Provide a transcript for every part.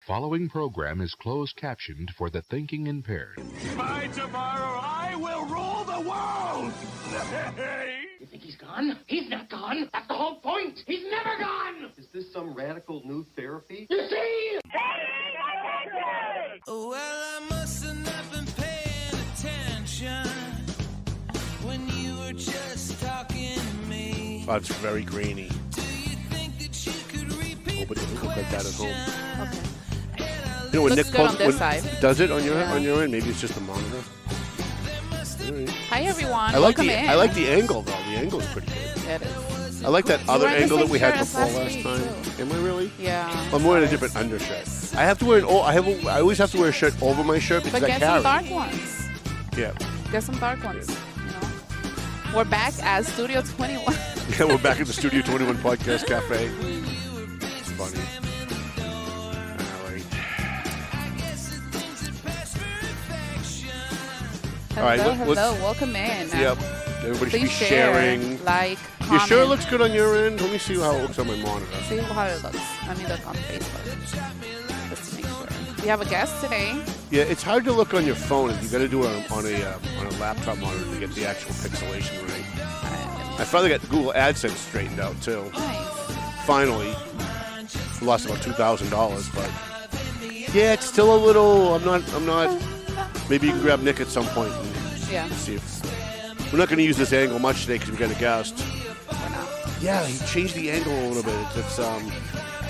Following program is closed captioned for the thinking impaired. By tomorrow, I will rule the world! You think he's gone? He's not gone. That's the whole point. He's never gone. Is this some radical new therapy? You see? Well, I must have not been paying attention when you were just talking to me. Oh, it's very grainy. Do you think that you could repeat Hope it doesn't look like that at home. Okay. You know, when Looks Nick good on this side. does it on your end? Maybe it's just the monitor. Right. Hi everyone. I like Welcome the in. I like the angle though. The angle is pretty good. Yeah, it is. I like that other wearing the angle that same we had shirt as before last last week, time. too. Am I really? Yeah. I'm wearing a different undershirt. I have to wear I always have to wear a shirt over my shirt because But I get carry. some dark ones. Yeah. Get some dark ones. You know. We're back at Studio 21. Yeah, we're back at the Studio 21 Podcast Cafe. It's funny. All right. Hello. Welcome in. Yep. Everybody should be Please share, sharing. like, You comment. sure it looks good on your end? Let me see how it looks on my monitor. See how it looks. Let me look on Facebook. Just to make sure. We have a guest today. Yeah, it's hard to look on your phone. You got to do it on a laptop monitor to get the actual pixelation right. I finally got Google AdSense straightened out too. Nice. Finally, lost about $2,000, but yeah, it's still a little. I'm not. Maybe you can grab Nick at some point and Yeah. see if we're not going to use this angle much today because we got a guest. We're not. Yeah, he changed the angle a little bit. It's I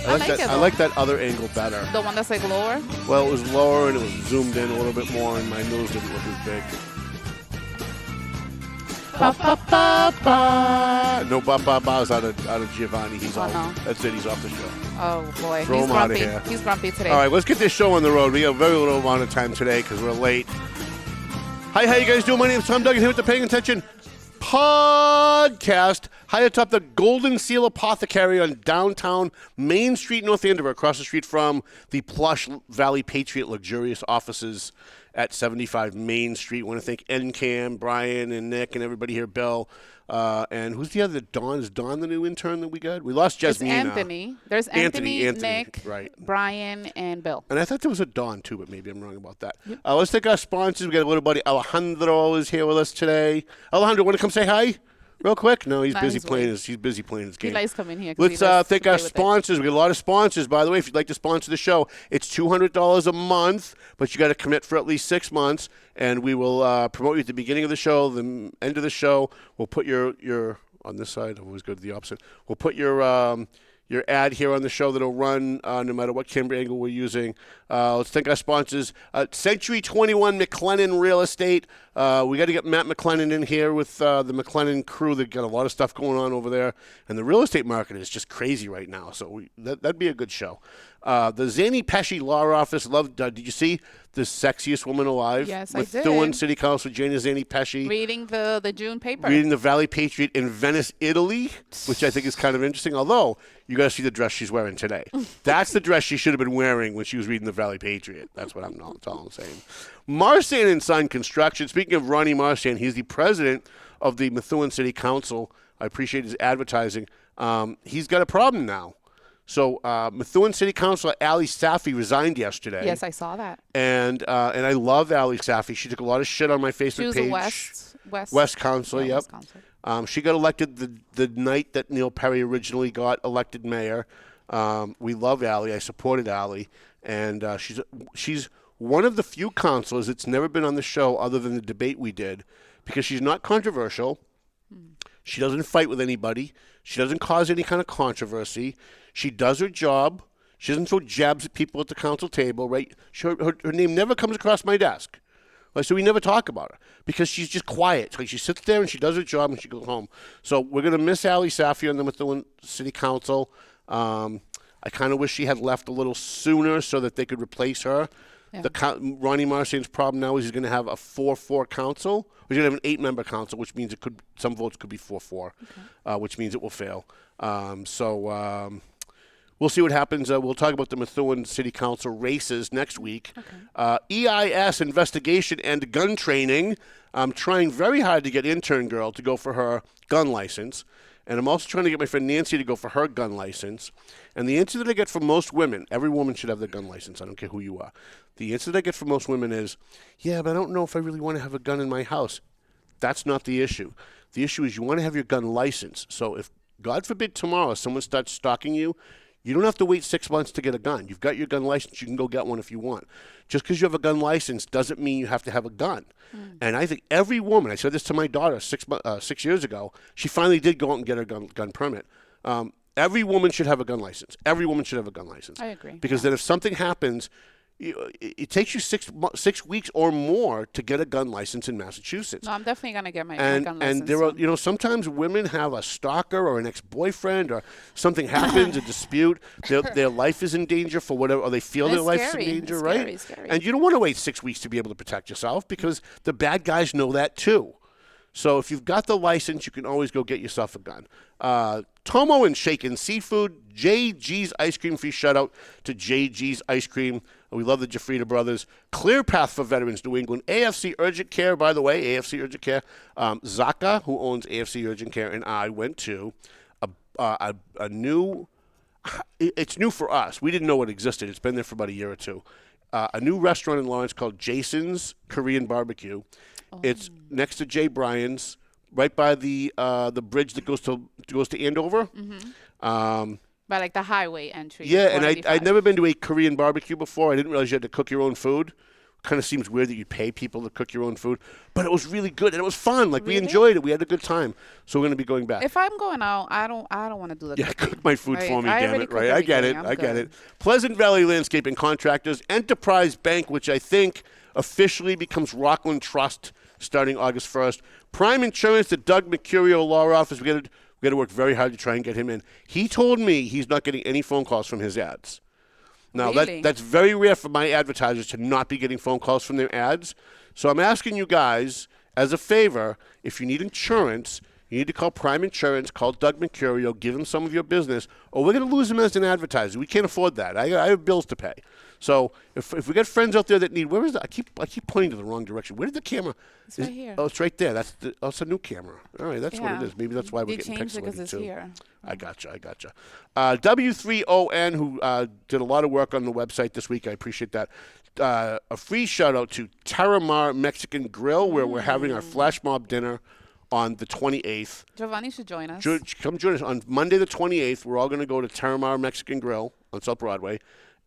like it, I though. like that other angle better. The one that's like lower. Well, it was lower and it was zoomed in a little bit more, and my nose didn't look as big. Ba, ba, ba, ba. No, ba ba ba is out of Jeovanny. He's out. no. That's it. He's off the show. Oh boy, Throw he's him outta grumpy. here. He's grumpy today. All right, let's get this show on the road. We have very little amount of time today because we're late. Hi, how you guys doing? My name is Tom Duggan here with the Paying Attention Podcast. Hi atop the Golden Seal Apothecary on downtown Main Street, North Andover, across the street from the plush Valley Patriot luxurious offices at 75 Main Street. I want to thank NCAM, Brian, and Nick, and everybody here, Bill. And who's the other? Dawn? Is Dawn the new intern that we got? We lost It's Jasmina. Anthony. There's Anthony, Anthony, Nick, right. Brian, and Bill. And I thought there was a Dawn, too, but maybe I'm wrong about that. Yep. Let's take our sponsors. We got a little buddy Alejandro is here with us today. Alejandro, want to come say hi real quick? No, he's busy playing his game. He likes coming here. Let's thank our sponsors. We got a lot of sponsors, by the way. If you'd like to sponsor the show, it's $200 a month, but you got to commit for at least 6 months, and we will promote you at the beginning of the show, the end of the show. We'll put your on this side. I always go to the opposite. We'll put your ad here on the show that'll run no matter what camera angle we're using. Let's thank our sponsors. Century 21 McLennan Real Estate. We got to get Matt McLennan in here with the McLennan crew. They've got a lot of stuff going on over there. And the real estate market is just crazy right now. So that'd be a good show. The Zany Pesci Law Office. Did you see The Sexiest Woman Alive? Yes, I with did. Methuen City Council, Jana Zany Pesci. Reading the June paper. Reading the Valley Patriot in Venice, Italy, which I think is kind of interesting. Although, you got to see the dress she's wearing today. That's the dress she should have been wearing when she was reading the Valley Patriot. That's all I'm saying. Marsan and Son Construction. Speaking of Ronnie Marsan, he's the president of the Methuen City Council. I appreciate his advertising. He's got a problem now. So Methuen City Councilor Ali Safi resigned yesterday. Yes, I saw that. And I love Ali Safi. She took a lot of shit on my Facebook page. West Council, yep. West Council. She got elected the night that Neil Perry originally got elected mayor. We love Ali. I supported Ali. And she's one of the few councilors that's never been on the show other than the debate we did because she's not controversial. She doesn't fight with anybody. She doesn't cause any kind of controversy. She does her job. She doesn't throw jabs at people at the council table, right? Her name never comes across my desk. So we never talk about her because she's just quiet. Like she sits there and she does her job and she goes home. So we're going to miss Ali Safi on the Methuen City Council. I kind of wish she had left a little sooner so that they could replace her. Yeah. Ronnie Marsan's problem now is he's going to have a 4-4 council. He's going to have an 8-member council, which means some votes could be 4-4, which means it will fail. We'll see what happens. We'll talk about the Methuen City Council races next week. Okay. EIS investigation and gun training. I'm trying very hard to get intern girl to go for her gun license. And I'm also trying to get my friend Nancy to go for her gun license. And the answer that I get from most women, every woman should have their gun license. I don't care who you are. The answer that I get from most women is, yeah, but I don't know if I really want to have a gun in my house. That's not the issue. The issue is you want to have your gun license. So if, God forbid, tomorrow someone starts stalking you, you don't have to wait 6 months to get a gun. You've got your gun license. You can go get one if you want. Just because you have a gun license doesn't mean you have to have a gun. And I think every woman, I said this to my daughter 6 years ago, she finally did go out and get her gun permit. Every woman should have a gun license. Every woman should have a gun license. I agree. Because then if something happens, it takes you 6 weeks or more to get a gun license in Massachusetts. No, I'm definitely going to get my gun license. And there are, sometimes women have a stalker or an ex-boyfriend or something happens, a dispute, their life is in danger for whatever, or they feel their life is in danger, right? Scary. And you don't want to wait 6 weeks to be able to protect yourself because the bad guys know that too. So if you've got the license, you can always go get yourself a gun. Tomo and Shaken Seafood, JG's Ice Cream, free shout-out to JG's Ice Cream. We love the Jafrida brothers. Clear Path for Veterans New England. AFC Urgent Care, by the way, AFC Urgent Care. Zaka, who owns AFC Urgent Care, and I went to a new, it's new for us. We didn't know it existed. It's been there for about a year or two. A new restaurant in Lawrence called Jason's Korean Barbecue. It's next to Jay Bryan's, right by the bridge that goes to Andover. By like the highway entry. Yeah, and I'd never been to a Korean barbecue before. I didn't realize you had to cook your own food. Kind of seems weird that you pay people to cook your own food, but it was really good and it was fun. Like we enjoyed it. We had a good time, so we're going to be going back. If I'm going out, I don't want to do that. Yeah, cook my food for me, damn it. Right, I get it. Pleasant Valley Landscaping Contractors, Enterprise Bank, which I think officially becomes Rockland Trust starting August 1st. Prime Insurance, the Doug Mercurio Law Office. We got to work very hard to try and get him in. He told me he's not getting any phone calls from his ads. Now, really? that's very rare for my advertisers to not be getting phone calls from their ads. So I'm asking you guys, as a favor, if you need insurance, you need to call Prime Insurance, call Doug Mercurio, give him some of your business, or we're going to lose him as an advertiser. We can't afford that. I have bills to pay. So if we got friends out there that need, where is that? I keep pointing to the wrong direction. Where did the camera? It's right here. Oh, it's right there. It's a new camera. All right, that's what it is. Maybe that's why we're getting changed it because pixelated it's too. here. I gotcha. W3ON, who did a lot of work on the website this week. I appreciate that. A free shout out to Terramar Mexican Grill, where we're having our flash mob dinner on the 28th. Giovanni should join us. Come join us on Monday the 28th. We're all going to go to Terramar Mexican Grill on South Broadway,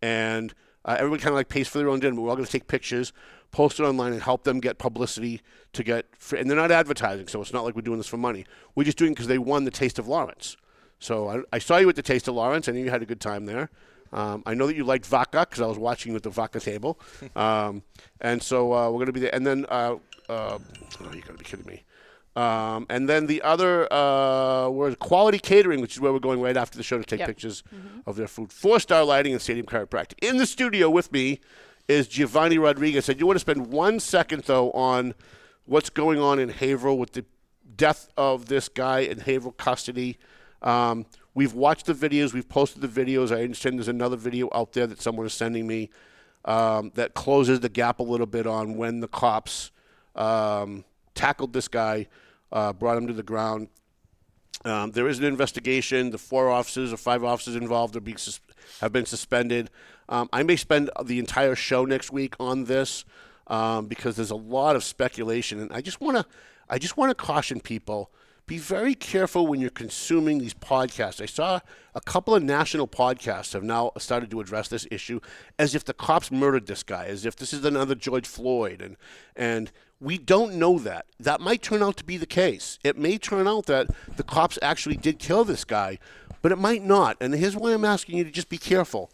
and everyone kind of like pays for their own dinner, but we're all going to take pictures, post it online, and help them get publicity to get and they're not advertising, so it's not like we're doing this for money. We're just doing it because they won the Taste of Lawrence. So I saw you at the Taste of Lawrence. I knew you had a good time there. I know that you liked vodka because I was watching you at the vodka table. And so we're going to be there. And then, oh, you got to be kidding me. And then the other, we're Quality Catering, which is where we're going right after the show to take pictures of their food. 4-Star Lighting and Stadium Chiropractic. In the studio with me is Jeovanny Rodriguez. I do want to spend 1 second, though, on what's going on in Haverhill with the death of this guy in Haverhill custody. We've watched the videos. We've posted the videos. I understand there's another video out there that someone is sending me that closes the gap a little bit on when the cops tackled this guy, brought him to the ground. There is an investigation. The 4 officers or 5 officers involved have been suspended. I may spend the entire show next week on this because there's a lot of speculation, and I just want to caution people. Be very careful when you're consuming these podcasts. I saw a couple of national podcasts have now started to address this issue as if the cops murdered this guy, as if this is another George Floyd. And we don't know that. That might turn out to be the case. It may turn out that the cops actually did kill this guy, but it might not. And here's why I'm asking you to just be careful.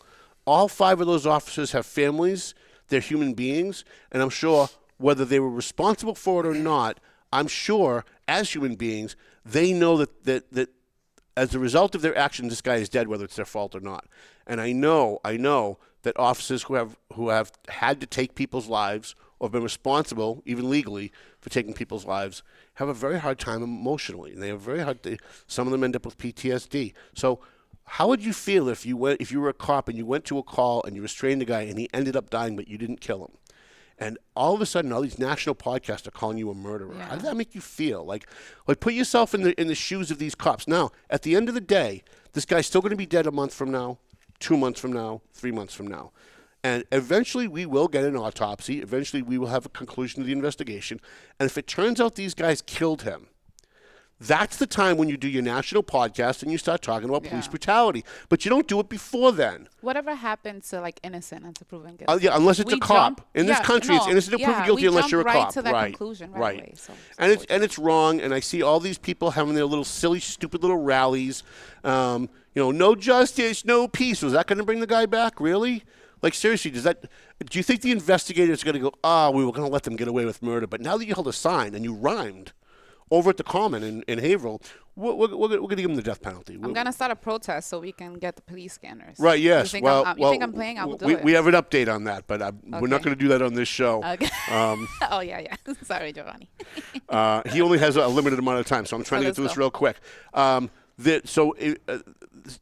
All 5 of those officers have families. They're human beings. And I'm sure whether they were responsible for it or not, I'm sure as human beings, they know that as a result of their actions, this guy is dead, whether it's their fault or not. And I know that officers who have had to take people's lives or have been responsible, even legally, for taking people's lives, have a very hard time emotionally. And they have very hard to, some of them end up with PTSD. So how would you feel if you were a cop and you went to a call and you restrained a guy and he ended up dying, but you didn't kill him? and all of a sudden, all these national podcasts are calling you a murderer. Yeah. How does that make you feel? Like put yourself in the shoes of these cops. Now, at the end of the day, this guy's still going to be dead a month from now, 2 months from now, 3 months from now. And eventually we will get an autopsy. Eventually we will have a conclusion to the investigation. And if it turns out these guys killed him, that's the time when you do your national podcast and you start talking about police brutality. But you don't do it before then. Whatever happened to like innocent until proven guilty? Yeah, unless it's a cop. In this country, it's innocent until proven guilty unless you're a cop. To that conclusion right away. So it's wrong. And I see all these people having their little silly, stupid little rallies. No justice, no peace. Was that going to bring the guy back? Really? Like, seriously, do you think the investigators are going to go, we were going to let them get away with murder, but now that you held a sign and you rhymed over at the Common in Haverhill, we're going to give them the death penalty. I'm going to start a protest so we can get the police scanners. Right, yes. You think I'm playing? I will do it. We have an update on that, but we're not going to do that on this show. Okay. Yeah. Sorry, Jeovanny. He only has a limited amount of time, so I'm trying to get through this real quick. Did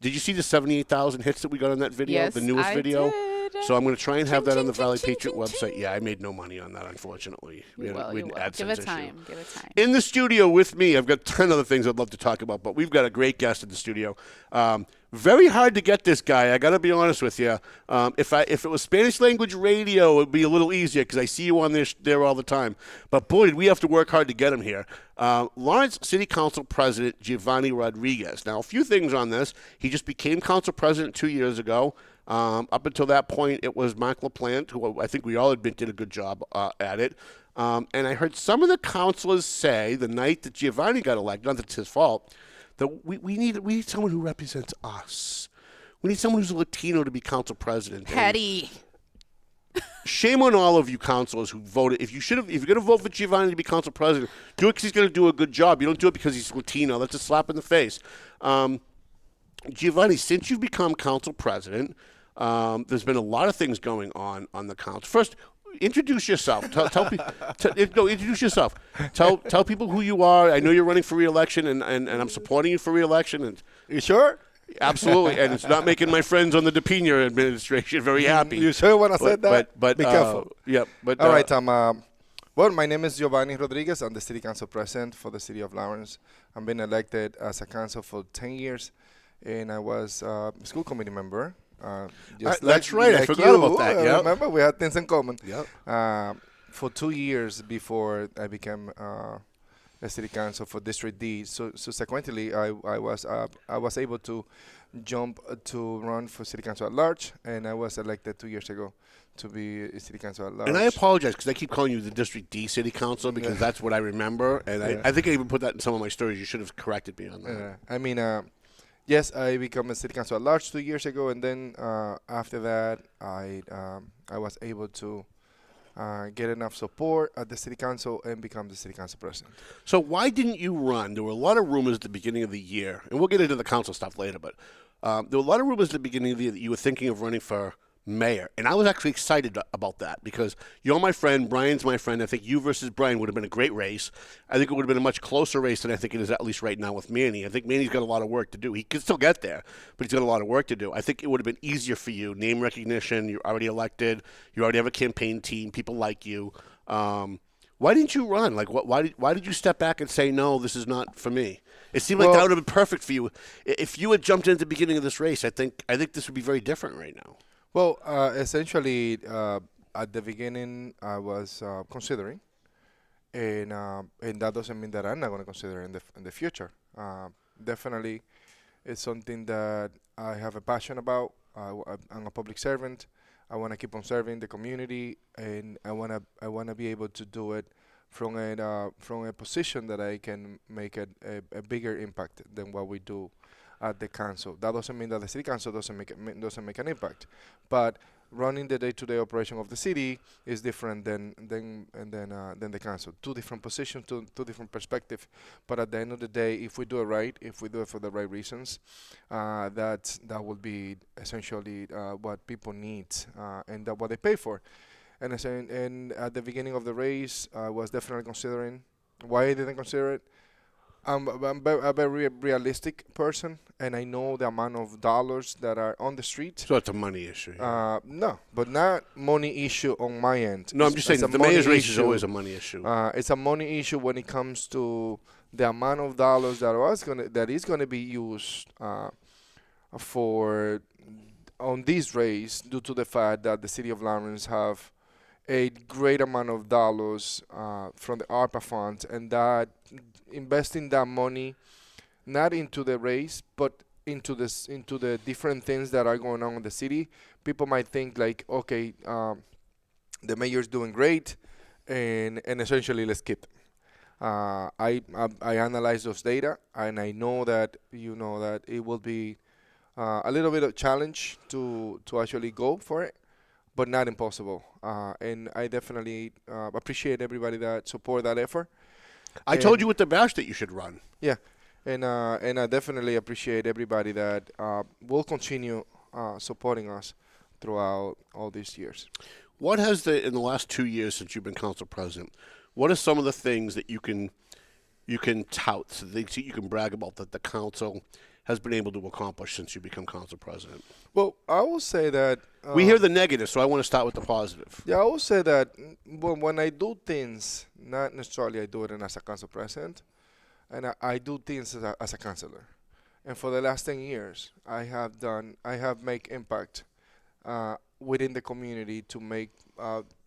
you see the 78,000 hits that we got on that video, yes, the newest video? Did. So I'm going to try and have that on the Valley Patriot website. Yeah, I made no money on that, unfortunately. You will. Give it time. In the studio with me, I've got 10 other things I'd love to talk about, but we've got a great guest in the studio. Very hard to get this guy, I got to be honest with you. If it was Spanish language radio, it would be a little easier because I see you on there all the time. But boy, did we have to work hard to get him here. Lawrence City Council President Jeovanny Rodriguez. Now, a few things on this. He just became council president 2 years ago. Up until that point, it was Mark LaPlante, who I think we all admit did a good job at it. And I heard some of the councilors say the night that Jeovanny got elected, not that it's his fault, that we need someone who represents us. We need someone who's a Latino to be council president. Petty. Shame on all of you councilors who voted. If you're going to vote for Jeovanny to be council president, do it because he's going to do a good job. You don't do it because he's Latino. That's a slap in the face. Jeovanny, since you've become council president, there's been a lot of things going on the council. First, introduce yourself. Introduce yourself. Tell people who you are. I know you're running for re-election, and I'm supporting you for re-election. And you sure? Absolutely, and it's not making my friends on the DePina administration very happy. You sure when I said that? But be careful. Yeah, but all right, well, my name is Jeovanny Rodriguez. I'm the city council president for the city of Lawrence. I've been elected as a council for 10 years, and I was a school committee member. That's right. I forgot about that. Yep. Remember, we had things in common. Yep. For 2 years before I became a city council for District D. So subsequently, I was able to jump to run for city council at large, and I was elected 2 years ago to be a city council at large. And I apologize because I keep calling you the District D city council because that's what I remember, and I think I even put that in some of my stories. You should have corrected me on that. I mean, yes, I became a city council at large 2 years ago, and then after that, I was able to get enough support at the city council and become the city council president. So why didn't you run? There were a lot of rumors at the beginning of the year, and we'll get into the council stuff later, but there were a lot of rumors at the beginning of the year that you were thinking of running for mayor, and I was actually excited about that because you're my friend, Brian's my friend. I think you versus Brian would have been a great race. I think it would have been a much closer race than I think it is at least right now with Manny. I think Manny's got a lot of work to do. He can still get there, but he's got a lot of work to do. I think it would have been easier for you. Name recognition, you're already elected, you already have a campaign team, people like you. Why didn't you run? Like, why did you step back and say, no, this is not for me? It seemed like that would have been perfect for you. If you had jumped in at the beginning of this race, I think this would be very different right now. Well, essentially, at the beginning, I was considering, and that doesn't mean that I'm not going to consider in the future. Definitely, it's something that I have a passion about. I'm a public servant. I want to keep on serving the community, and I want to be able to do it from a position that I can make a bigger impact than what we do at the council. That doesn't mean that the city council doesn't make an impact, but running the day-to-day operation of the city is different than the council. Two different positions, two different perspectives. But at the end of the day, if we do it right, if we do it for the right reasons, that will be essentially what people need and what they pay for. And at the beginning of the race, I was definitely considering. Why I didn't consider it? I'm a very realistic person, and I know the amount of dollars that are on the street. So it's a money issue. Yeah. No, but not money issue on my end. No, I'm just saying It's a the money mayor's race is issue. always a money issue. It's a money issue when it comes to the amount of dollars that is gonna be used for on this race, due to the fact that the city of Lawrence have a great amount of dollars from the ARPA funds, and that investing that money not into the race but into the different things that are going on in the city. People might think like, okay, the mayor's doing great, and essentially let's skip. I analyze those data, and I know that that it will be a little bit of challenge to actually go for it, but not impossible. And I definitely appreciate everybody that support that effort. I told you with the bash that you should run. Yeah, and I definitely appreciate everybody that will continue supporting us throughout all these years. What has in the last 2 years since you've been council president? What are some of the things that you can tout, so that you can brag about that the council has been able to accomplish since you become council president? Well, I will say that We hear the negative, so I want to start with the positive. yeah, I will say that when I do things, not necessarily I do it as a council president, and I do things as a councilor. And for the last 10 years, I have made impact within the community to make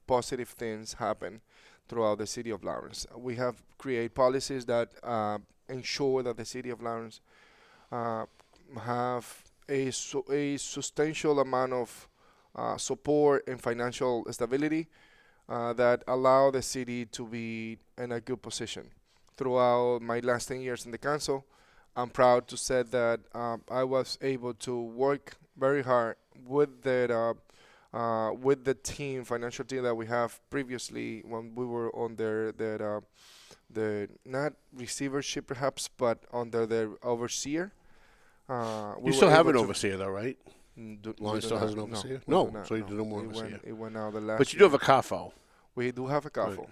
positive things happen throughout the city of Lawrence. We have created policies that ensure that the city of Lawrence have a substantial amount of support and financial stability that allow the city to be in a good position. Throughout my last 10 years in the council, I'm proud to say that I was able to work very hard with the financial team that we have previously when we were under the not receivership perhaps, but under the overseer. You still have an overseer, though, right? Lawrence still has an overseer? No, So you do no more overseer. It went out the last. But you do have a CAFO. We do have a CAFO.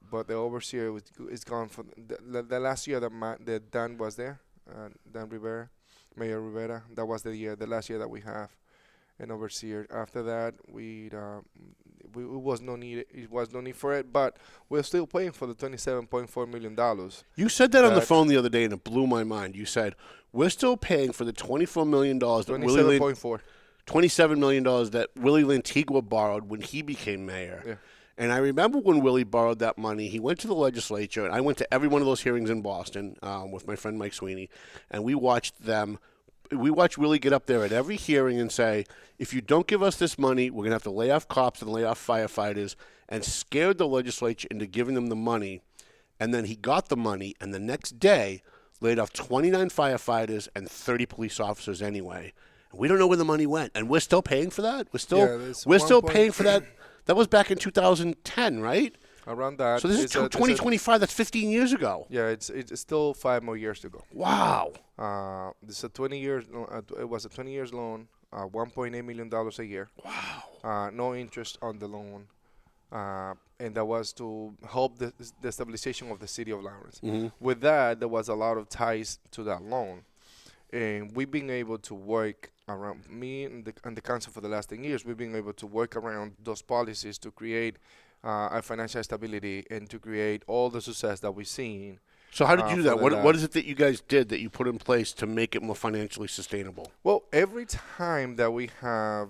But the overseer is gone for the last year that Dan was there, Dan Rivera, Mayor Rivera. That was the last year that we have an overseer. After that, it was no need. It was no need for it. But we're still paying for the $27.4 million. You said that on the phone the other day, and it blew my mind. You said we're still paying for the $24 million that $27 million that Willie Lantigua borrowed when he became mayor. Yeah. And I remember when Willie borrowed that money, he went to the legislature, and I went to every one of those hearings in Boston with my friend Mike Sweeney, and we watched Willie get up there at every hearing and say, if you don't give us this money, we're going to have to lay off cops and lay off firefighters, and scared the legislature into giving them the money. And then he got the money, and the next day laid off 29 firefighters and 30 police officers anyway. And we don't know where the money went, and we're still paying for that? We're still paying for that. That was back in 2010, right? Around that. So this is 2025. That's 15 years ago. Yeah, it's still 5 more years to go. Wow. This is a 20 years. It was a 20 years loan, $1.8 million a year. Wow. No interest on the loan, and that was to help the stabilization of the city of Lawrence. Mm-hmm. With that, there was a lot of ties to that loan, and we've been able to work around me and the council for the last 10 years. We've been able to work around those policies to create a financial stability and to create all the success that we've seen. So how did you do that? What is it that you guys did that you put in place to make it more financially sustainable? Well, every time that we have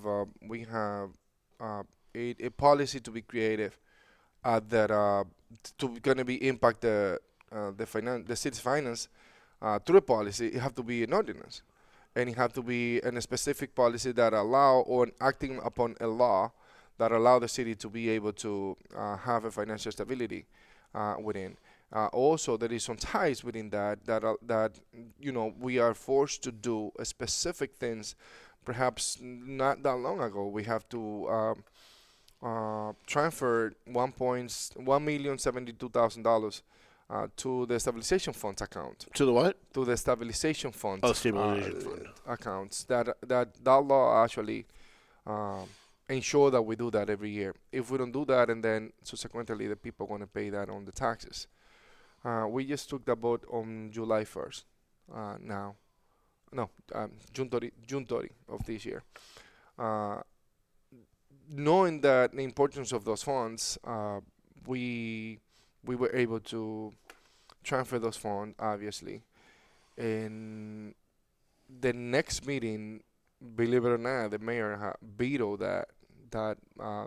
a policy to be creative that to going to be impact the city's finance through a policy, it have to be an ordinance, and it have to be a specific policy that allow or acting upon a law that allow the city to be able to have a financial stability within. Also, there is some ties within that we are forced to do specific things. Perhaps not that long ago, we have to transfer $1,072,000 to the stabilization funds account. To the what? To the stabilization funds. Oh, stabilization fund accounts. That law actually ensure that we do that every year. If we don't do that, and then subsequently the people are going to pay that on the taxes. We just took the vote on July 1st. Now, no, June 30 of this year. Uh, Knowing that the importance of those funds, we were able to transfer those funds, obviously. And the next meeting, believe it or not, the mayor vetoed that uh,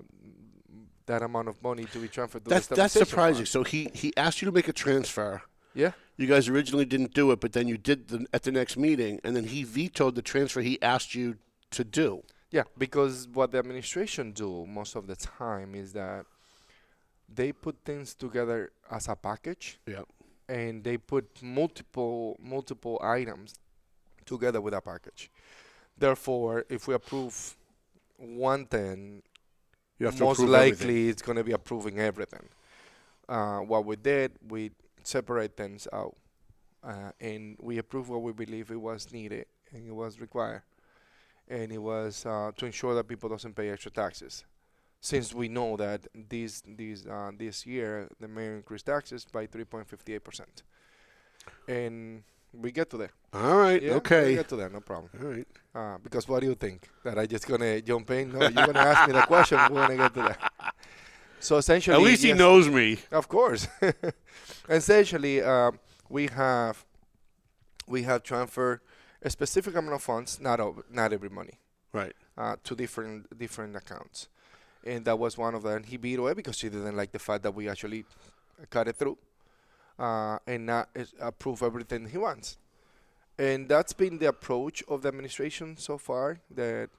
that amount of money to be transferred to the That's stabilization surprising. fund. So he asked you to make a transfer. Yeah, You guys originally didn't do it, but then you did at the next meeting, and then he vetoed the transfer he asked you to do. yeah, because what the administration do most of the time is that they put things together as a package, Yeah. and they put multiple items together with a package. Therefore, if we approve one thing, You have to most approve likely everything. it's going to be approving everything. What we did, we separate things out, and we approved what we believe it was needed and it was required, and it was to ensure that people doesn't pay extra taxes. Since we know that this year the mayor increased taxes by 3.58%, and we get to there. All right. Yeah, we Okay. get to there, no problem. All right. Because what do you think? That I just gonna jump in? No, you're gonna ask me the question. We're gonna get to that. So essentially, At least he yes, knows me. of course. Essentially, we have transferred a specific amount of funds, not every money, Right. to different accounts, and that was one of them. He vetoed it because he didn't like the fact that we actually cut it through, and not approve everything he wants. And that's been the approach of the administration so far, that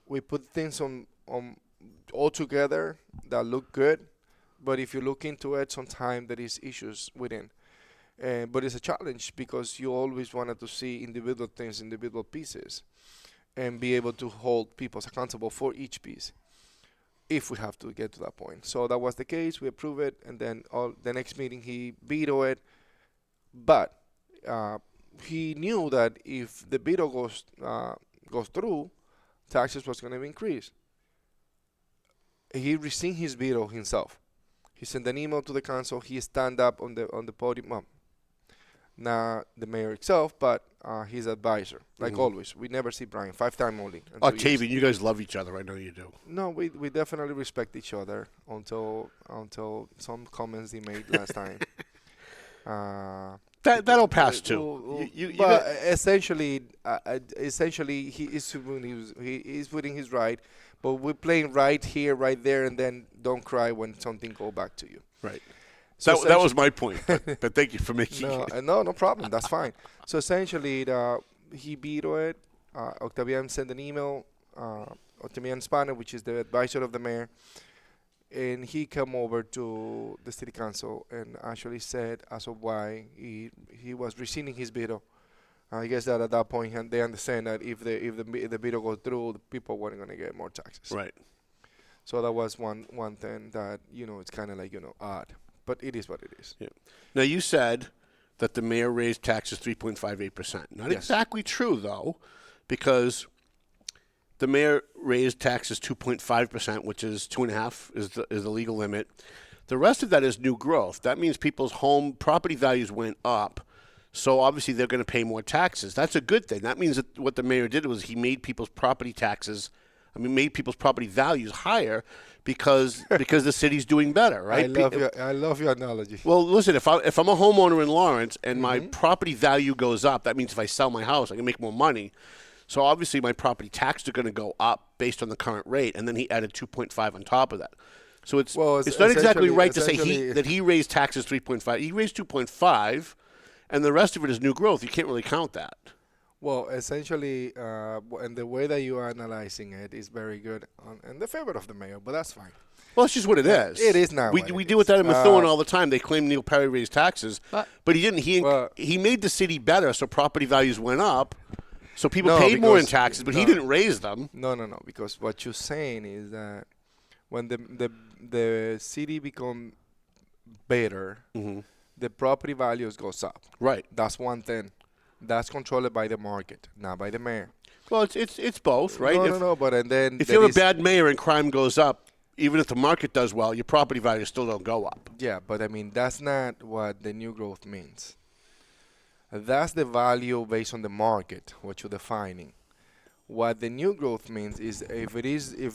we put things on all together that look good, but if you look into it, sometimes there is issues within. But it's a challenge because you always wanted to see individual things, individual pieces, and be able to hold people accountable for each piece if we have to get to that point. So that was the case. We approved it, and then the next meeting he vetoed it. But he knew that if the veto goes through, taxes was going to increase. He rescinded his veto himself. He sent an email to the council. He stand up on the podium. Not the mayor itself, but his advisor. Like always, we never see Brian 5 times only. in 2 years. Octavian, you guys love each other. I know you do. No, we definitely respect each other until some comments he made last time. That'll pass too. But essentially, he is within his right. But we're playing right here, right there, and then don't cry when something go back to you. Right. So That was my point. But thank you for making No, it. no problem. That's fine. So essentially, he vetoed it. Octavian sent an email. Octavian Spano, which is the advisor of the mayor, and he came over to the city council and actually said as of why he was rescinding his veto. I guess that at that point they understand that if the veto goes through, the people weren't going to get more taxes. Right. So that was one thing that it's kind of like odd, but it is what it is. Yeah. Now you said that the mayor raised taxes 3.58%. Not Yes. exactly true though, because the mayor raised taxes 2.5%, which is 2.5 is the legal limit. The rest of that is new growth. That means people's home property values went up. So obviously they're going to pay more taxes. That's a good thing. That means that what the mayor did was he made people's property values higher because the city's doing better, right? I love your analogy. Well, listen, if I'm a homeowner in Lawrence and my property value goes up, that means if I sell my house, I can make more money. So obviously my property taxes are going to go up based on the current rate, and then he added 2.5 on top of that. So it's not exactly right to say he raised taxes 3.5. He raised 2.5. And the rest of it is new growth. You can't really count that. Well, essentially, and the way that you are analyzing it is very good in the favor of the mayor, but that's fine. Well, it's just what it is. It is now. We deal with that in Methuen all the time. They claim Neil Perry raised taxes, but he didn't. He made the city better, so property values went up. So people paid more in taxes, but he didn't raise them. No. Because what you're saying is that when the city become better, the property values goes up. Right. That's one thing. That's controlled by the market, not by the mayor. Well, it's both, right? No. But and then if you're a bad mayor and crime goes up, even if the market does well, your property values still don't go up. Yeah, but I mean, that's not what the new growth means. That's the value based on the market, what you're defining. What the new growth means is if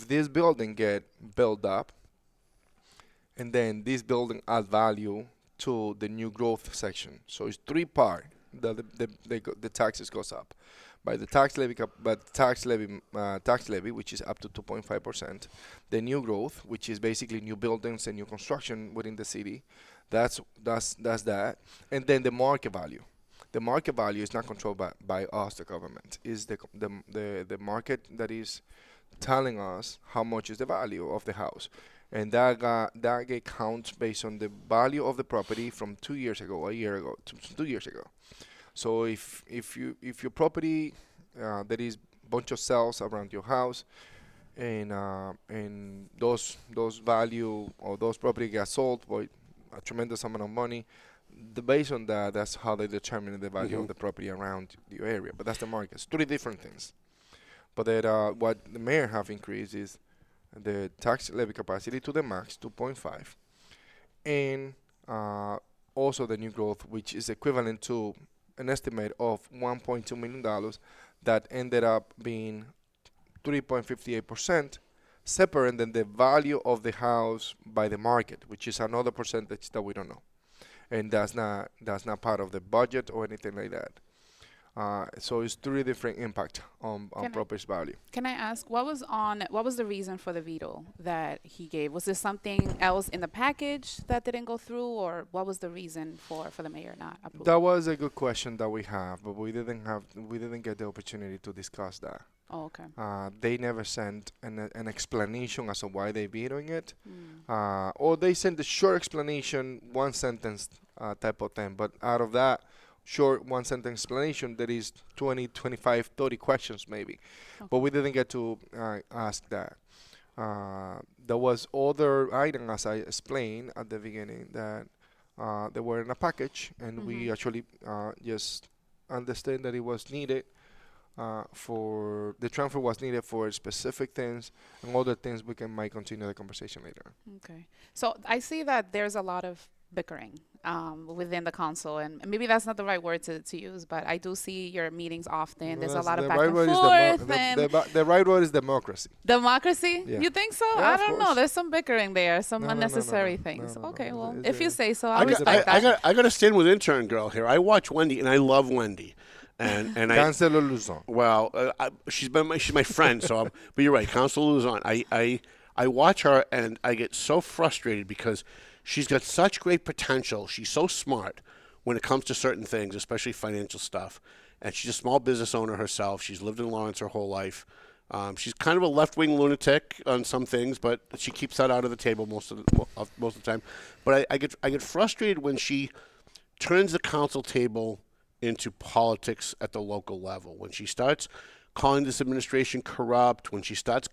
this building get built up, and then this building add value to the new growth section. So it's three part that the taxes goes up by the tax levy, which is up to 2.5%. The new growth, which is basically new buildings and new construction within the city, that's that, and then the market value. The market value is not controlled by us, the government. Is the market that is telling us how much is the value of the house, and that get counts based on the value of the property from 2 years ago, a year ago, 2 years ago. So if your property there is bunch of sales around your house, and those value or those property get sold for a tremendous amount of money, based on that, that's how they determine the value of the property around your area. But that's the market. It's three different things. But that what the mayor have increased is the tax levy capacity to the max 2.5, and also the new growth, which is equivalent to an estimate of $1.2 million that ended up being 3.58%, separate than the value of the house by the market, which is another percentage that we don't know, and that's not part of the budget or anything like that. So it's three different impact on property value. Can I ask, what was the reason for the veto that he gave? Was there something else in the package that didn't go through, or what was the reason for the mayor not approving? That was a good question that we have, but we didn't get the opportunity to discuss that. Oh, okay. They never sent an explanation as to why they vetoing it, or they sent a short explanation, one sentence type of thing. But out of that short one sentence explanation, there is 20, 25, 30 questions maybe. Okay. But we didn't get to ask that. There was other items, as I explained at the beginning, that they were in a package, and we actually just understand that it was needed. For the transfer was needed for specific things, and other things might continue the conversation later. Okay, so I see that there's a lot of bickering within the council, and maybe that's not the right word to use, but I do see your meetings often. There's a lot of back and forth. The right word is democracy. Democracy? Yeah. You think so? Yeah, I don't know. There's some bickering there, some unnecessary things. Okay, well, if you say so, I respect that. I got to stand with intern girl here. I watch Wendy, and I love Wendy. And Councilor Luzon. Well, she's my friend. So, but you're right, Councilor Luzon. I watch her, and I get so frustrated because she's got such great potential. She's so smart when it comes to certain things, especially financial stuff. And she's a small business owner herself. She's lived in Lawrence her whole life. She's kind of a left-wing lunatic on some things, but she keeps that out of the table most of the time. But I get frustrated when she turns the council table into politics at the local level. When she starts calling this administration corrupt, when she starts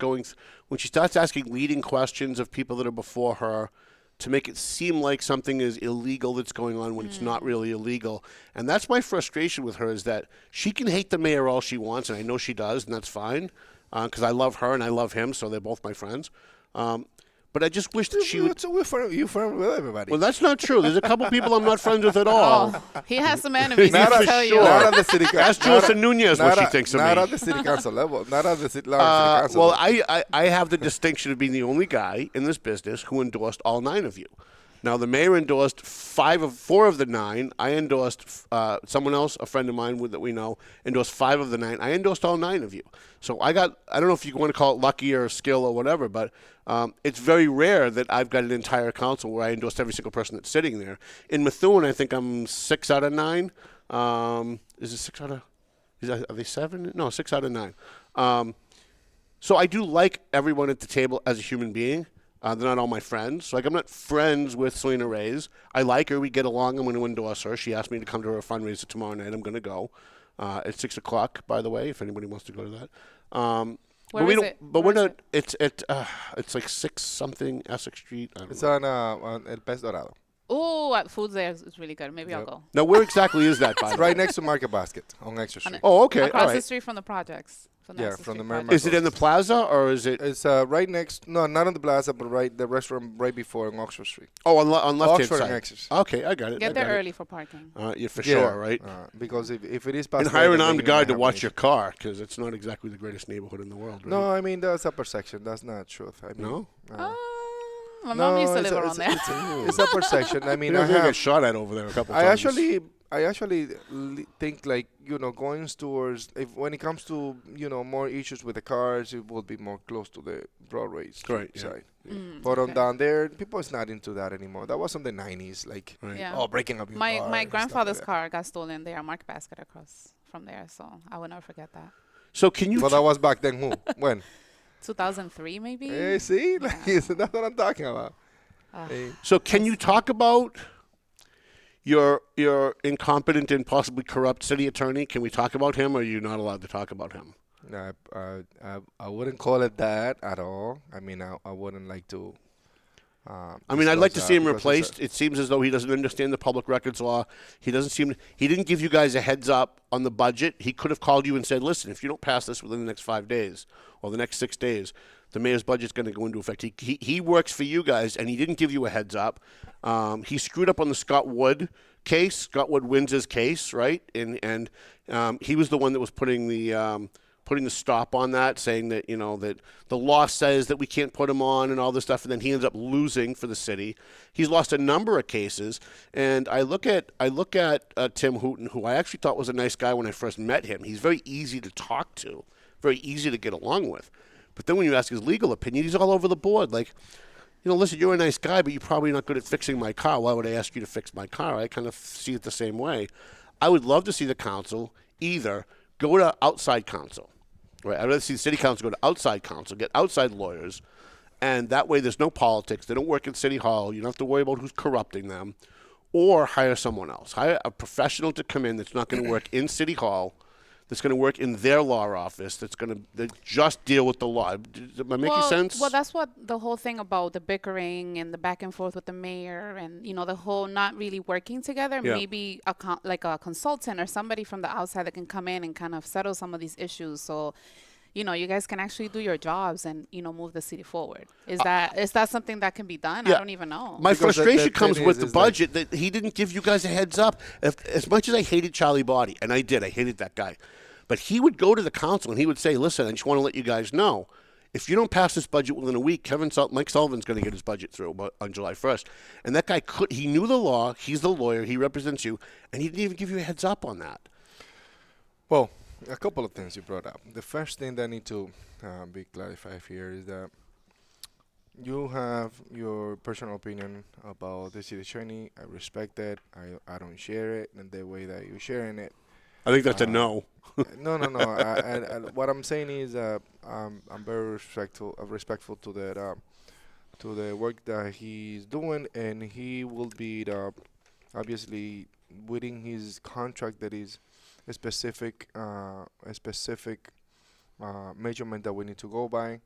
asking leading questions of people that are before her to make it seem like something is illegal that's going on when it's not really illegal. And that's my frustration with her, is that she can hate the mayor all she wants, and I know she does, and that's fine, because I love her and I love him, so they're both my friends. But I just wish that she would. You're friends with everybody. Well, that's not true. There's a couple people I'm not friends with at all. Oh, he has some enemies. Not I tell you. Not at the city council. Ask Julissa Nunez what she thinks of me. Not at the city council level. Not at the city council. Well, I have the distinction of being the only guy in this business who endorsed all 9 of you. Now, the mayor endorsed 4 of the 9. I endorsed someone else, a friend of mine that we know, endorsed 5 of the 9. I endorsed all 9 of you. So I don't know if you want to call it lucky or skill or whatever, but it's very rare that I've got an entire council where I endorsed every single person that's sitting there. In Methuen, I think I'm 6 out of 9. Is it 6 out of? Are they 7? No, 6 out of 9. So I do like everyone at the table as a human being. They're not all my friends. So, I'm not friends with Selena Reyes. I like her. We get along. I'm going to endorse her. She asked me to come to her fundraiser tomorrow night. I'm going to go at 6 o'clock, by the way, if anybody wants to go to that. Where is it? But we're not. It's like 6 something Essex Street. It's on El Pez Dorado. Oh, food there is really good. Maybe I'll go. Now, where exactly is that? It's right next to Market Basket on Extra Street. Oh, okay. Across the street from the projects. So Yeah, that's the from the street Mayor project. Is it in the plaza or is it? It's right next. No, not on the plaza, but the restaurant right before on Oxford Street. Oh, on left hand Oxford and side. Exes. Okay, I got it. I Get there got it. early for parking. Yeah, for sure, right? Because if it is past And hire an that, then armed you might guard to have an watch issue. your car because it's not exactly the greatest neighborhood in the world, right? No, I mean that's a perception. That's not truth. I mean, No? My mom used to live around there. It's a perception. I mean, You know, I I got have. shot at over there a couple I times. actually think like going towards when it comes to more issues with the cars, it will be more close to the Broadway Street Right, yeah. side. Mm, But on okay. down there, people is not into that anymore. That was on the 90s, like Right. Yeah. breaking up your car. My and stuff like grandfather's that. car got stolen there, Mark Basket across from there, so I will never forget that. So can you? But that was back then. Who? When? 2003 maybe. Hey, see, like, Yeah. that's what I'm talking about. Ah. Hey. So can you talk about your incompetent and possibly corrupt city attorney? Can we talk about him, or are you not allowed to talk about him? No, I wouldn't call it that at all. I mean, I wouldn't like to. I mean, I'd like to discuss see him that because replaced. It seems as though he doesn't understand the public records law. He doesn't seem. He didn't give you guys a heads up on the budget. He could have called you and said, "Listen, if you don't pass this within the next 5 days or the next 6 days, the mayor's budget's going to go into effect." He works for you guys, and he didn't give you a heads up. He screwed up on the Scott Wood case. Scott Wood wins his case, right? And he was the one that was putting the stop on that, saying that that the law says that we can't put him on and all this stuff, and then he ends up losing for the city. He's lost a number of cases, and I look at Tim Hooton, who I actually thought was a nice guy when I first met him. He's very easy to talk to, very easy to get along with. But then when you ask his legal opinion, he's all over the board. Like, listen, you're a nice guy, but you're probably not good at fixing my car. Why would I ask you to fix my car? I kind of see it the same way. I would love to see the council either go to outside counsel. Right, I'd rather see the city council go to outside counsel, get outside lawyers, and that way there's no politics. They don't work at City Hall. You don't have to worry about who's corrupting them. Or hire someone else. Hire a professional to come in that's not going to work in City Hall, that's going to work in their law office, that's going to just deal with the law. Am I making sense? Well, that's what the whole thing about the bickering and the back and forth with the mayor and, the whole not really working together. Yeah. Maybe like a consultant or somebody from the outside that can come in and kind of settle some of these issues. So, you guys can actually do your jobs and, move the city forward. Is that something that can be done? Yeah. I don't even know. My Because frustration the comes thing with is the budget that he didn't give you guys a heads up. As much as I hated Charlie Body, and I did, I hated that guy. But he would go to the council and he would say, "Listen, I just want to let you guys know, if you don't pass this budget within a week, Mike Sullivan's going to get his budget through on July 1st." And that guy he knew the law. He's the lawyer. He represents you, and he didn't even give you a heads up on that. Well, a couple of things you brought up. The first thing that need to be clarified here is that you have your personal opinion about the city attorney. I respect that. I don't share it in the way that you're sharing it. I think that's a no. No. What I'm saying is, I'm very respectful to that, to the work that he's doing, and he will be obviously within his contract that is a specific measurement that we need to go by.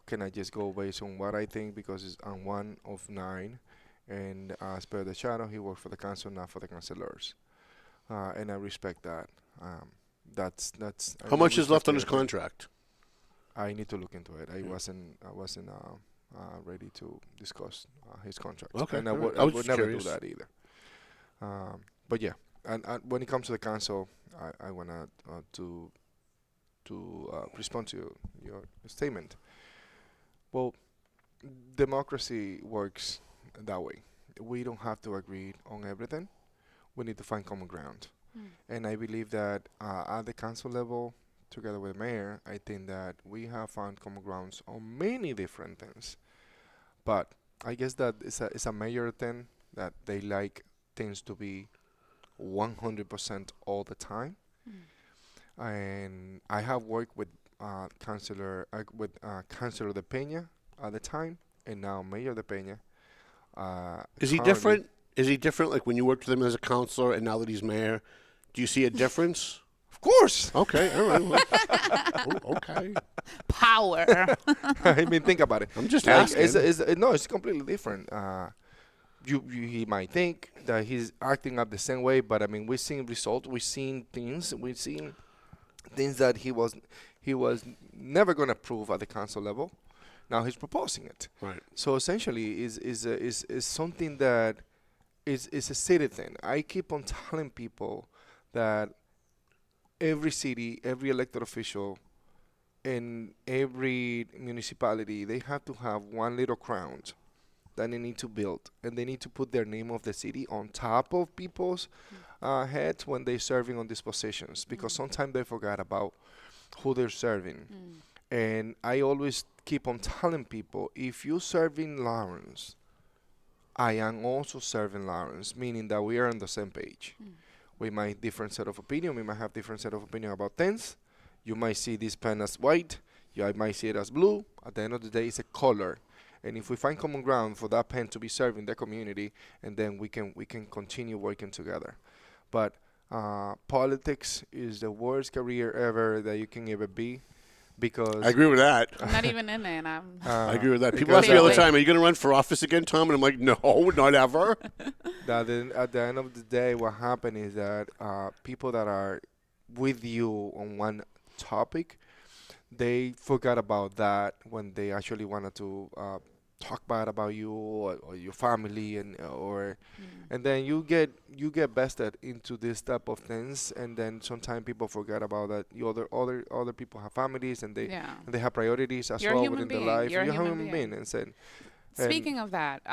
Can I just go based on what I think because it's on 1 of 9, and as per the shadow, he worked for the council, not for the councillors, and I respect that. That's. How much is left on his respect contract? I need to look into it. I wasn't ready to discuss his contract. Okay, And I all right. would, I I was would just never curious. do that either. But yeah, and when it comes to the council, I wanna to respond to your statement. Well, democracy works that way. We don't have to agree on everything. We need to find common ground. And I believe that at the council level, together with the mayor, I think that we have found common grounds on many different things. But I guess that it's a major thing that they like things to be 100% all the time. And I have worked with Councilor De Peña at the time, and now Mayor De Peña. Is he currently- different? Is he different? Like when you worked with him as a councilor, and now that he's mayor, do you see a difference? Of course. Okay, all right. Well, okay. Power. I mean, think about it. I'm just Like, asking. no, it's completely different. He might think that he's acting up the same way, but I mean, we've seen results, we've seen things that he he was never going to approve at the council level. Now he's proposing it. Right. So essentially, is something that is a city thing. I keep on telling people that every city, every elected official, in every municipality, they have to have one little crown that they need to build, and they need to put their name of the city on top of people's heads when they're serving on these positions, because sometimes they forgot about who they're serving. And I always keep on telling people, if you serve in Lawrence, I am also serving Lawrence, meaning that we are on the same page. We might different set of opinion. We might have different set of opinion about things. You might see this pen as white. I might see it as blue. At the end of the day, it's a color. And if we find common ground for that pen to be serving the community, and then we can continue working together. But politics is the worst career ever that you can ever be, because I agree with that. I'm not even in it. And I agree with that. People ask me all the time, "Are you going to run for office again, Tom?" And I'm like, "No, not ever." At the end of the day, what happened is that people that are with you on one topic, they forgot about that when they actually wanted to talk bad about you or your family, and then you get vested into this type of things, and then sometimes people forget about that. Other people have families, and they have priorities as You're a well human within their being. life. You're a a human being, and Speaking of that,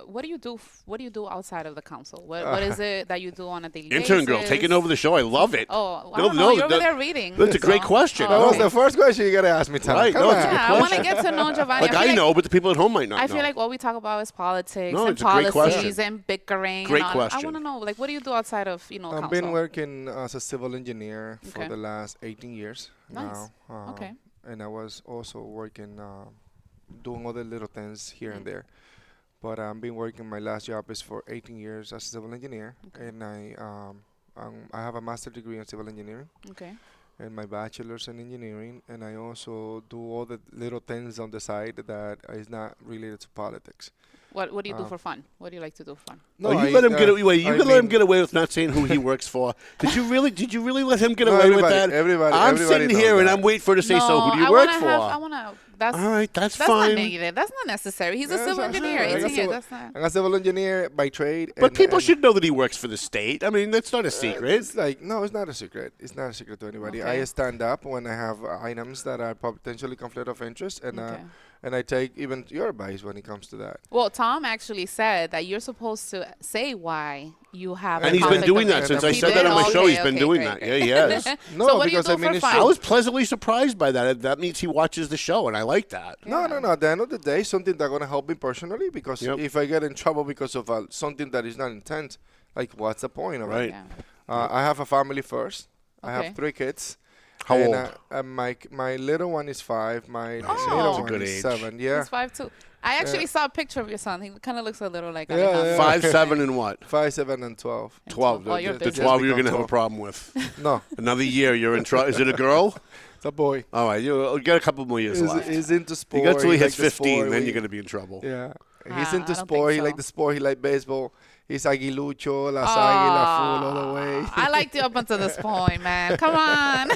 what do you do? What do you do outside of the council? What is it that you do on a daily basis? Intern girl taking over the show. I love it. Oh, I don't know. You're over there reading. That's a great question. That was the first question you gotta ask me, Tom. Right. Come No, on. it's a good Yeah, I want to question. get to know Jeovanny. Like I know, but the people at home might not know. I feel like what we talk about is politics No, and it's a great policies question. and bickering. Great and all. question. I want to know, like, what do you do outside of council? I've been working as a civil engineer for Okay. the last 18 years Nice. now. Okay. And I was also working, doing other little things here and there. But I've been working, my last job is for 18 years as a civil engineer. Okay. And I have a master's degree in civil engineering Okay. and my bachelor's in engineering. And I also do all the little things on the side that is not related to politics. What do you do for fun? What do you like to do for fun? No, you let him get away. You can let him get away with not saying who he works for. Did you really let him get away with that? I'm sitting here and I'm waiting for her to say so. Who do you work for? I want to. That's all right. That's not fine. negative. That's not necessary. He's a civil engineer. 18 years. That's not. I'm a civil engineer by trade. But people should know that he works for the state. I mean, that's not a secret. It's like, no, it's not a secret. It's not a secret to anybody. Okay. I stand up when I have items that are potentially conflict of interest, and Okay. and I take even your advice when it comes to that. Well, Tom actually said that you're supposed to say why you have. And a he's been conflict doing of that since interest. I He said that on my did? show. He's Okay, been doing great, that. Yeah, he great. has. No, So what do you because do I mean, for it's fun? true. I was pleasantly surprised by that. That means he watches the show, and I like that. No. At the end of the day, something that's gonna help me personally. Because Yep. if I get in trouble because of something that is not intent, like what's the point of Right. it? Yeah. I have a family first. I Okay. have 3 kids. How and, old? My little one is 5. My Oh. middle That's a one good is age. 7. Yeah. He's 5'2". I actually saw a picture of your son. He kind of looks a little like Yeah, Alejandro. yeah. 5, 7, and what? 5, 7, and 12. 12. Oh, you're The busy. 12 you're Just going to have a become problem with. No, Another year, you're in trouble. Is it a girl? it's a boy. All right, you'll get a couple more years left. He's into sport. You got till he hits likes the 15, sport. then We- you're going to be in trouble. Yeah. Ah, He's I into don't sport. think He so. like the sport. He like baseball. He's aguilucho, las águilas full all the way. I liked you up until this point, man. Come on.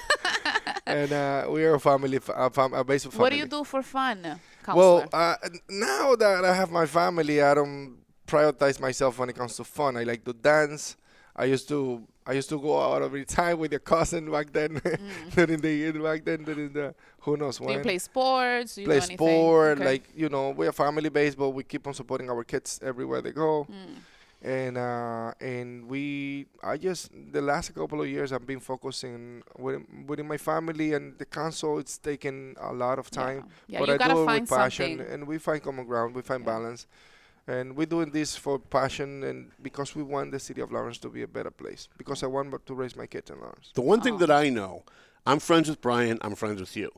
And we are a family, a baseball family. What do you do for fun, Well, counselor? now that I have my family, I don't prioritize myself when it comes to fun. I like to dance. I used to go out every time with your cousin back then. during the who knows when. Do you play sports? Do you Play do anything? sport, Okay. like we're family baseball. We keep on supporting our kids everywhere they go. And the last couple of years I've been focusing within my family and the council. It's taken a lot of time, Yeah, but you I gotta do it find with passion, something. and we find common ground. We find balance, and we're doing this for passion and because we want the city of Lawrence to be a better place. Because I want to raise my kids in Lawrence. The one thing that I know, I'm friends with Brian. I'm friends with you.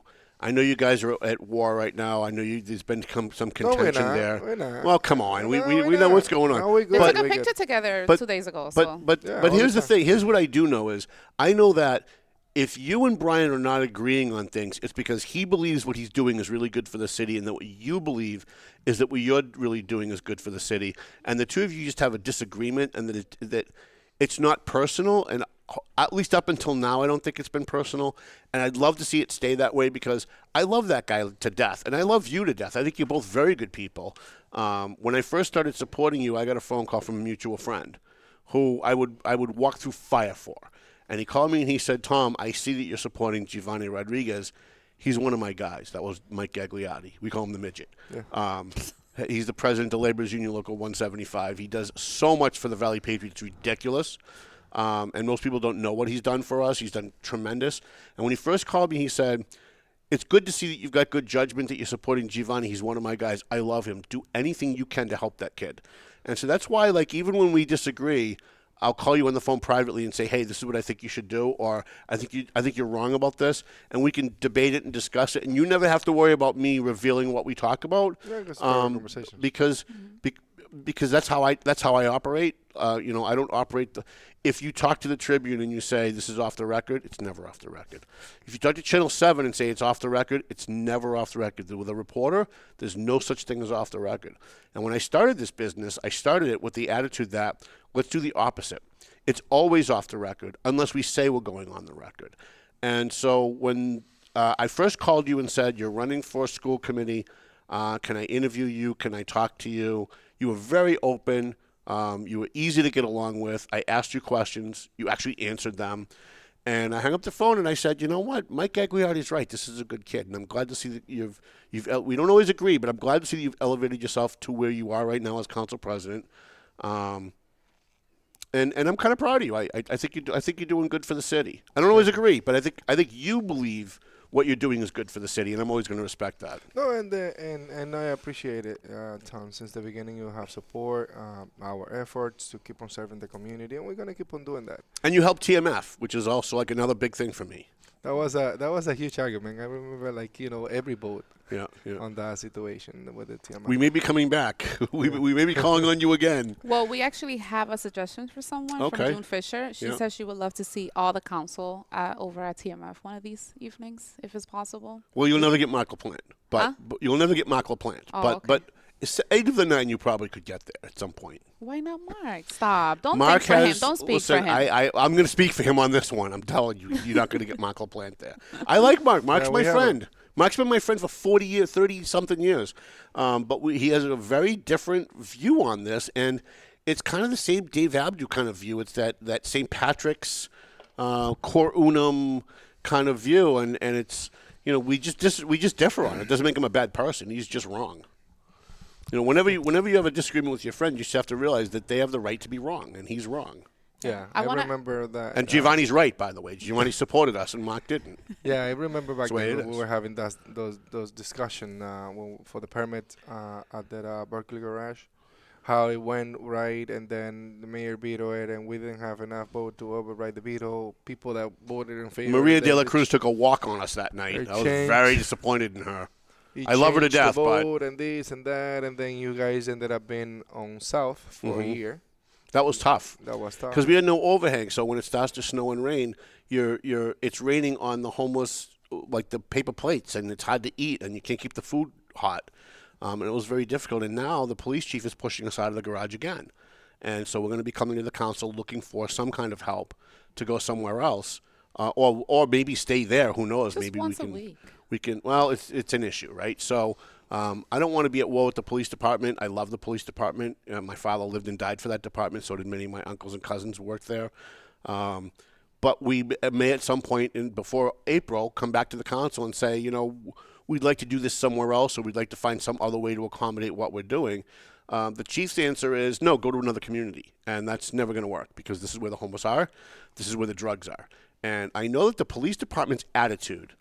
I know you guys are at war right now. I know there's been some contention there. We're not. Well, come on. We we're know not. what's going on. No, we're They good. took a We're picture good. together But- 2 days ago. But So but Yeah, but all here's the the thing. Here's what I do know is I know that if you and Brian are not agreeing on things, it's because he believes what he's doing is really good for the city, and that what you believe is that what you're really doing is good for the city. And the two of you just have a disagreement, and that it's not personal. And at least up until now, I don't think it's been personal. And I'd love to see it stay that way because I love that guy to death. And I love you to death. I think you're both very good people. When I first started supporting you, I got a phone call from a mutual friend who I would walk through fire for. And he called me and he said, Tom, I see that you're supporting Jeovanny Rodriguez. He's one of my guys. That was Mike Gagliotti. We call him the Midget. Yeah. He's the president of Laborers Union Local 175. He does so much for the Valley Patriots. It's ridiculous. And most people don't know what he's done for us. He's done tremendous. And when he first called me, he said, it's good to see that you've got good judgment, that you're supporting Jeovanny. He's one of my guys. I love him. Do anything you can to help that kid. And so that's why, like, even when we disagree, I'll call you on the phone privately and say, hey, this is what I think you should do, or I think you're wrong about this, and we can debate it and discuss it. And you never have to worry about me revealing what we talk about, because that's how I operate. I don't operate if you talk to the Tribune and you say this is off the record, it's never off the record. If you talk to Channel 7 and say it's off the record, it's never off the record. With a reporter, there's no such thing as off the record. And when I started this business, I started it with the attitude that let's do the opposite. It's always off the record unless we say we're going on the record. And so when I first called you and said you're running for school committee, can I interview you? Can I talk to you? You were very open. You were easy to get along with. I asked you questions. You actually answered them. And I hung up the phone and I said, you know what? Mike Gagliotti is right. This is a good kid. And I'm glad to see that we don't always agree, but I'm glad to see that you've elevated yourself to where you are right now as council president. And I'm kind of proud of you. I think you're doing good for the city. I don't always agree, but I think you believe what you're doing is good for the city, and I'm always going to respect that. No, and I appreciate it, Tom. Since the beginning, you have support our efforts to keep on serving the community, and we're going to keep on doing that. And you help TMF, which is also like another big thing for me. That was a huge argument. I remember, every vote on that situation with the TMF. We may be coming back. we may be calling on you again. Well, we actually have a suggestion for someone from June Fisher. She says she would love to see all the council over at TMF one of these evenings, if it's possible. Well, you'll never get Mark LaPlante. But you'll never get Mark LaPlante. But 8 of the 9 you probably could get there at some point. Why not Mark? Stop. Don't Mark think for him. Don't speak for him. I'm going to speak for him on this one. I'm telling you, you're not going to get Mark LaPlante there. I like Mark. Mark's my friend. Mark's been my friend for 40 years, 30-something years. But he has a very different view on this, and it's kind of the same Dave Abdu kind of view. It's that St. Patrick's cor unum kind of view, and it's, we just differ on it. It doesn't make him a bad person. He's just wrong. Whenever you have a disagreement with your friend, you just have to realize that they have the right to be wrong, and he's wrong. Yeah, I remember that. And Giovanni's right, by the way. Giovanny supported us, and Mark didn't. Yeah, I remember back then when we were having those discussion for the permit at that Berkeley garage, how it went right, and then the mayor vetoed it, and we didn't have enough vote to override the veto. People that voted in favor. Maria de la Cruz took a walk on us that night. I was very disappointed in her. I love her to death, but and this and that, and then you guys ended up being on South for a year. That was tough. Because we had no overhang. So when it starts to snow and rain, it's raining on the homeless, like the paper plates, and it's hard to eat, and you can't keep the food hot. And it was very difficult. And now the police chief is pushing us out of the garage again. And so we're going to be coming to the council looking for some kind of help to go somewhere else, or maybe stay there. Who knows? Just maybe once a week. We can. Well, it's an issue, right? So. I don't want to be at war with the police department. I love the police department. My father lived and died for that department, so did many of my uncles and cousins who worked there. But we may at some point before April come back to the council and say, we'd like to do this somewhere else, or we'd like to find some other way to accommodate what we're doing. The chief's answer is, no, go to another community. And that's never going to work because this is where the homeless are. This is where the drugs are. And I know that the police department's attitude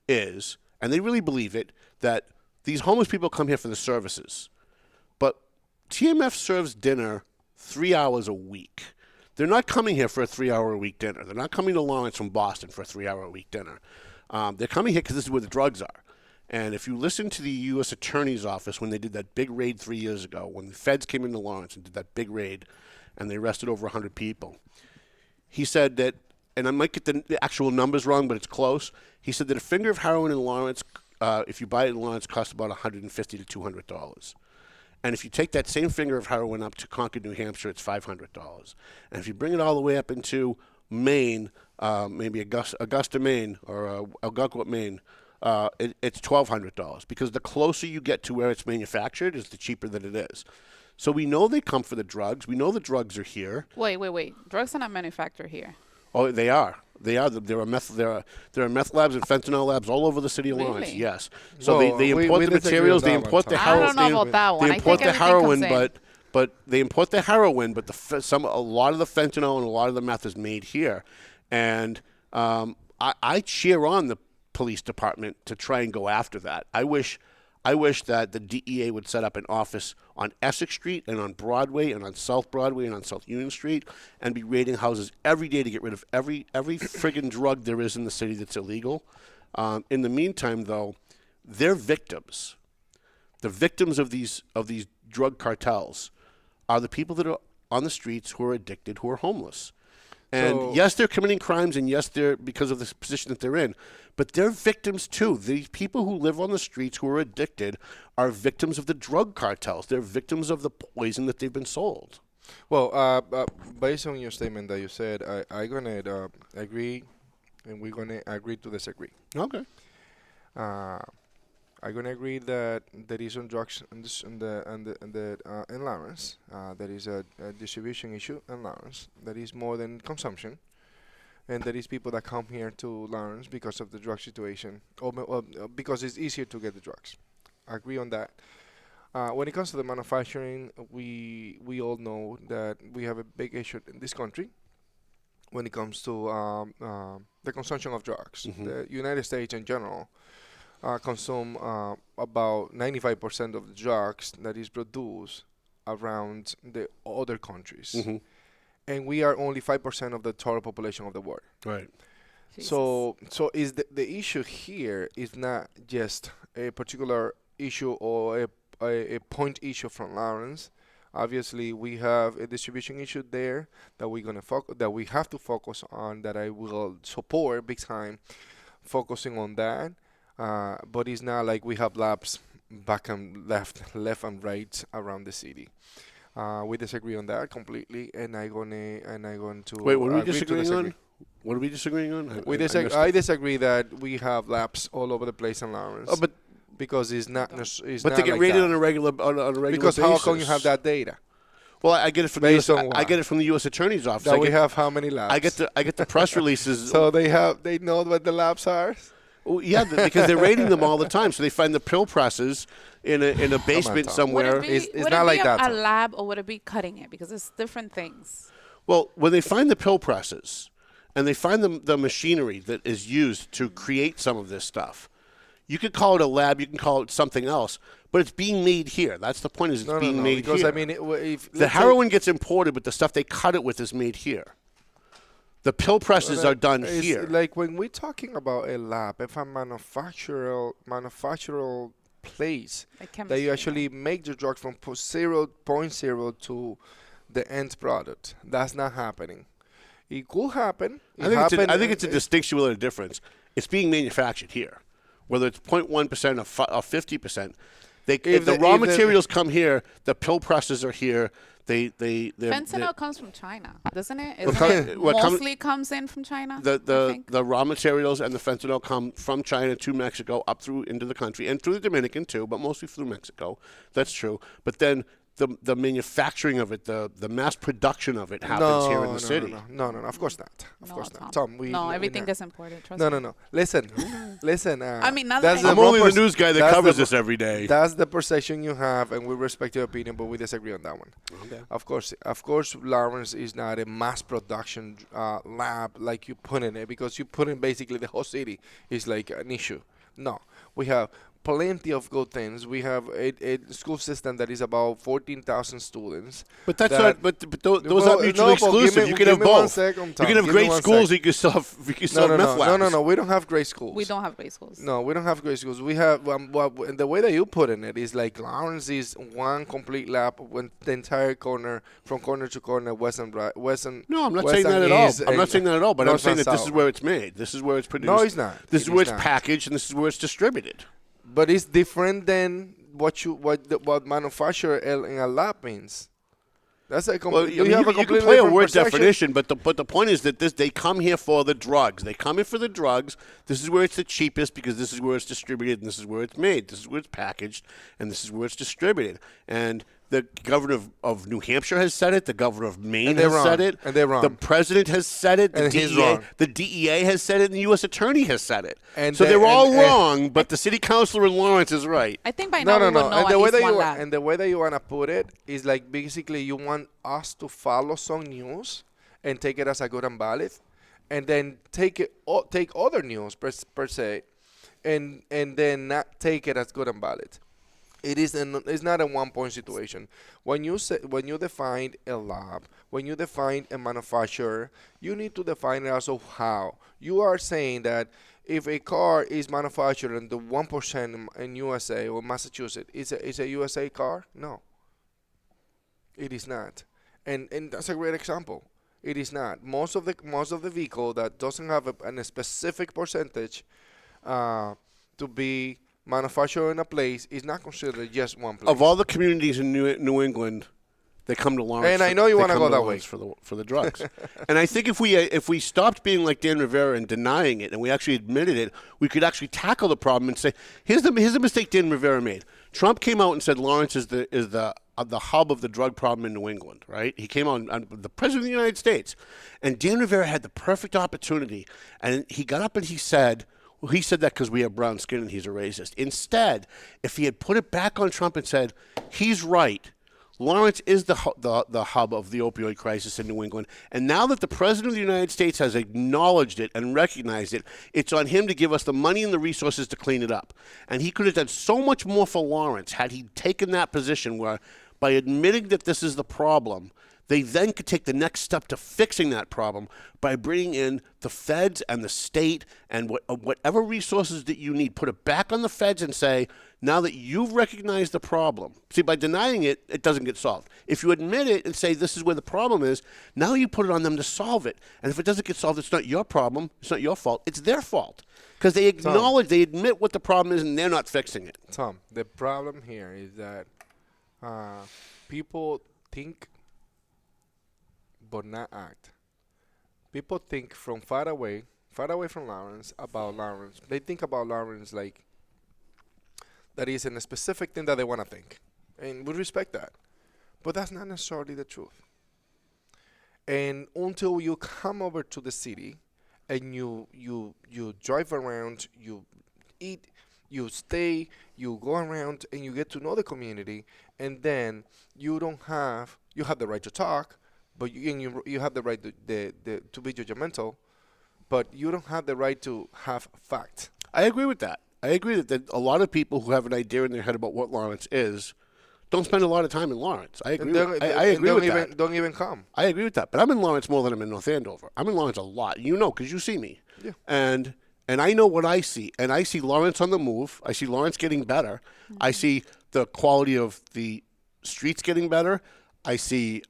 is, and they really believe it, that these homeless people come here for the services, but TMF serves dinner 3 hours a week. They're not coming here for a 3-hour-a-week dinner. They're not coming to Lawrence from Boston for a 3-hour-a-week dinner. They're coming here because this is where the drugs are. And if you listen to the U.S. Attorney's Office when they did that big raid 3 years ago, when the feds came into Lawrence and did that big raid, and they arrested over 100 people, he said that, and I might get the actual numbers wrong, but it's close. He said that a finger of heroin in Lawrence, if you buy it in Lawrence, costs about $150 to $200. And if you take that same finger of heroin up to Concord, New Hampshire, it's $500. And if you bring it all the way up into Maine, maybe Augusta, Maine, or Algonquin, Maine, it's $1,200 because the closer you get to where it's manufactured, is the cheaper that it is. So we know they come for the drugs. We know the drugs are here. Wait. Drugs are not manufactured here. Oh, they are. They are. There are meth labs and fentanyl labs all over the city of Lawrence. Really? Yes. So Well, they we import the disagree materials. on They that one, import the Tom. I heroin. don't know about that one. They I import think the everything heroin, comes in. but they import the heroin. But a lot of the fentanyl and a lot of the meth is made here, and I cheer on the police department to try and go after that. I wish that the DEA would set up an office on Essex Street and on Broadway and on South Broadway and on South Union Street and be raiding houses every day to get rid of every friggin' drug there is in the city that's illegal. In the meantime, though, they're victims. The victims of these drug cartels are the people that are on the streets who are addicted, who are homeless. And yes, they're committing crimes, and yes, they're because of the position that they're in. But they're victims too. These people who live on the streets who are addicted are victims of the drug cartels. They're victims of the poison that they've been sold. Well, based on your statement that you said, I'm gonna agree, and we're gonna agree to disagree. Okay. I'm gonna agree that there is on drugs in Lawrence. There is a distribution issue in Lawrence. That is more than consumption, and there is people that come here to Lawrence because of the drug situation, or because it's easier to get the drugs. I agree on that. When it comes to the manufacturing, we all know that we have a big issue in this country when it comes to the consumption of drugs. Mm-hmm. The United States in general consume about 95% of the drugs that is produced around the other countries. Mm-hmm. And we are only 5% of the total population of the world. Right. Jesus. So is the issue here is not just a particular issue or a point issue from Lawrence. Obviously, we have a distribution issue there that we have to focus on. That I will support big time, focusing on that. But it's not like we have labs back and left and right around the city. We disagree on that completely, and I'm going to Wait, what are we agree to disagreeing disagree. on? What are we disagreeing on? I disagree that we have labs all over the place in Lawrence. Oh, but because it's not. they not get like rated that. on a regular Because basis. how come you have that data? Well, I get it from Based the on US, what? I get it from the U.S. Attorney's Office. That we have how many labs? I get the press releases. So they know what the labs are. Well, yeah, because they're raiding them all the time. So they find the pill presses in a basement Tom. somewhere. It's would not it like be that, a though. lab, or would it be cutting it? Because it's different things. Well, when they find the pill presses and they find the machinery that is used to create some of this stuff, you could call it a lab, you can call it something else, but it's being made here. That's the point. Is it's being made because here. I mean, if The heroin gets imported, but the stuff they cut it with is made here. The pill presses are done here. Like when we're talking about a lab, if a manufacturer place Like that you chemistry, actually make the drug from 0.0 to the end product, that's not happening. It could happen. I think it's a distinction without a difference. It's being manufactured here, whether it's 0.1% or 50%. If the raw materials come here, the pill presses are here. Fentanyl comes from China, doesn't it? What Mostly comes in from China. I think? The raw materials and the fentanyl come from China to Mexico up through into the country and through the Dominican too, but mostly through Mexico. That's true. But then the manufacturing of it, the mass production of it happens here in the city. No, of course not. Of course not. Tom, Everything gets imported. Trust me. No. Listen. I mean, now that's that I'm only the news guy that covers this every day. That's the perception you have, and we respect your opinion, but we disagree on that one. Okay. Of course, Lawrence is not a mass production lab like you put in it, because you put in basically the whole city is like an issue. No, we have plenty of good things. We have a school system that is about 14,000 students. But that's not. But those aren't mutually exclusive. You can have both. You can have great schools. You can still have meth labs. No. We don't have great schools. we don't have great schools. No, we don't have great schools. We have the way that you put in it is like Lawrence is one complete lab when the entire corner, from corner to corner, west and right, west and No, I'm not west saying that and at all. east, I'm not saying that at all. But I'm north saying and that this south. is where it's made. This is where it's produced. No, it's not. This is It where is it's not. packaged, and this is where it's distributed. But it's different than what manufacturer in a lab means. That's a Well, you you have a can completely play a different word perception. definition, but the point is that they come here for the drugs. They come here for the drugs. This is where it's the cheapest because this is where it's distributed and this is where it's made. This is where it's packaged and this is where it's distributed. And the governor of New Hampshire has said it. The governor of Maine has said it. And they're wrong. The president has said it. And he's wrong. The DEA has said it. And the U.S. attorney has said it. And so they're all and wrong, but the city councilor in Lawrence is right. I think by now we would know And at the way least that one you lab. and the way that you want to put it is like basically you want us to follow some news and take it as a good and valid, and then take other news per se, and then not take it as good and valid. It's not a 1 point situation. When you define a lab, when you define a manufacturer, you need to define it also how. You are saying that if a car is manufactured in the 1% in USA or Massachusetts, it's a USA car? No. It is not. And that's a great example. It is not. Most of the vehicle that doesn't have a specific percentage to be manufactured in a place is not considered just one place. Of all the communities in New England, they come to Lawrence. And I know you want wanna go that way. for the drugs. And I think if we stopped being like Dan Rivera and denying it, and we actually admitted it, we could actually tackle the problem and say, here's the mistake Dan Rivera made. Trump came out and said Lawrence is the hub of the drug problem in New England, right? He came out, the president of the United States, and Dan Rivera had the perfect opportunity, and he got up and he said. Well, he said that because we have brown skin and he's a racist. Instead, if he had put it back on Trump and said, he's right, Lawrence is the hub of the opioid crisis in New England. And now that the President of the United States has acknowledged it and recognized it, it's on him to give us the money and the resources to clean it up. And he could have done so much more for Lawrence had he taken that position where, by admitting that this is the problem, they then could take the next step to fixing that problem by bringing in the feds and the state and whatever resources that you need. Put it back on the feds and say, now that you've recognized the problem. See, by denying it, it doesn't get solved. If you admit it and say this is where the problem is, now you put it on them to solve it. And if it doesn't get solved, it's not your problem. It's not your fault. It's their fault. Because they acknowledge, they admit what the problem is, and they're not fixing it. Tom, the problem here is that people think but not act. People think from far away from Lawrence, about Lawrence. They think about Lawrence like that is in a specific thing that they want to think. And we respect that. But that's not necessarily the truth. And until you come over to the city and you drive around, you eat, you stay, you go around and you get to know the community, and then you have the right to talk, but you have the right to be judgmental, but you don't have the right to have fact. I agree with that. I agree that a lot of people who have an idea in their head about what Lawrence is don't spend a lot of time in Lawrence. I agree. I agree with that. Don't even come. I agree with that. But I'm in Lawrence more than I'm in North Andover. I'm in Lawrence a lot. You know, because you see me. Yeah. And I know what I see. And I see Lawrence on the move. I see Lawrence getting better. Mm-hmm. I see the quality of the streets getting better. I see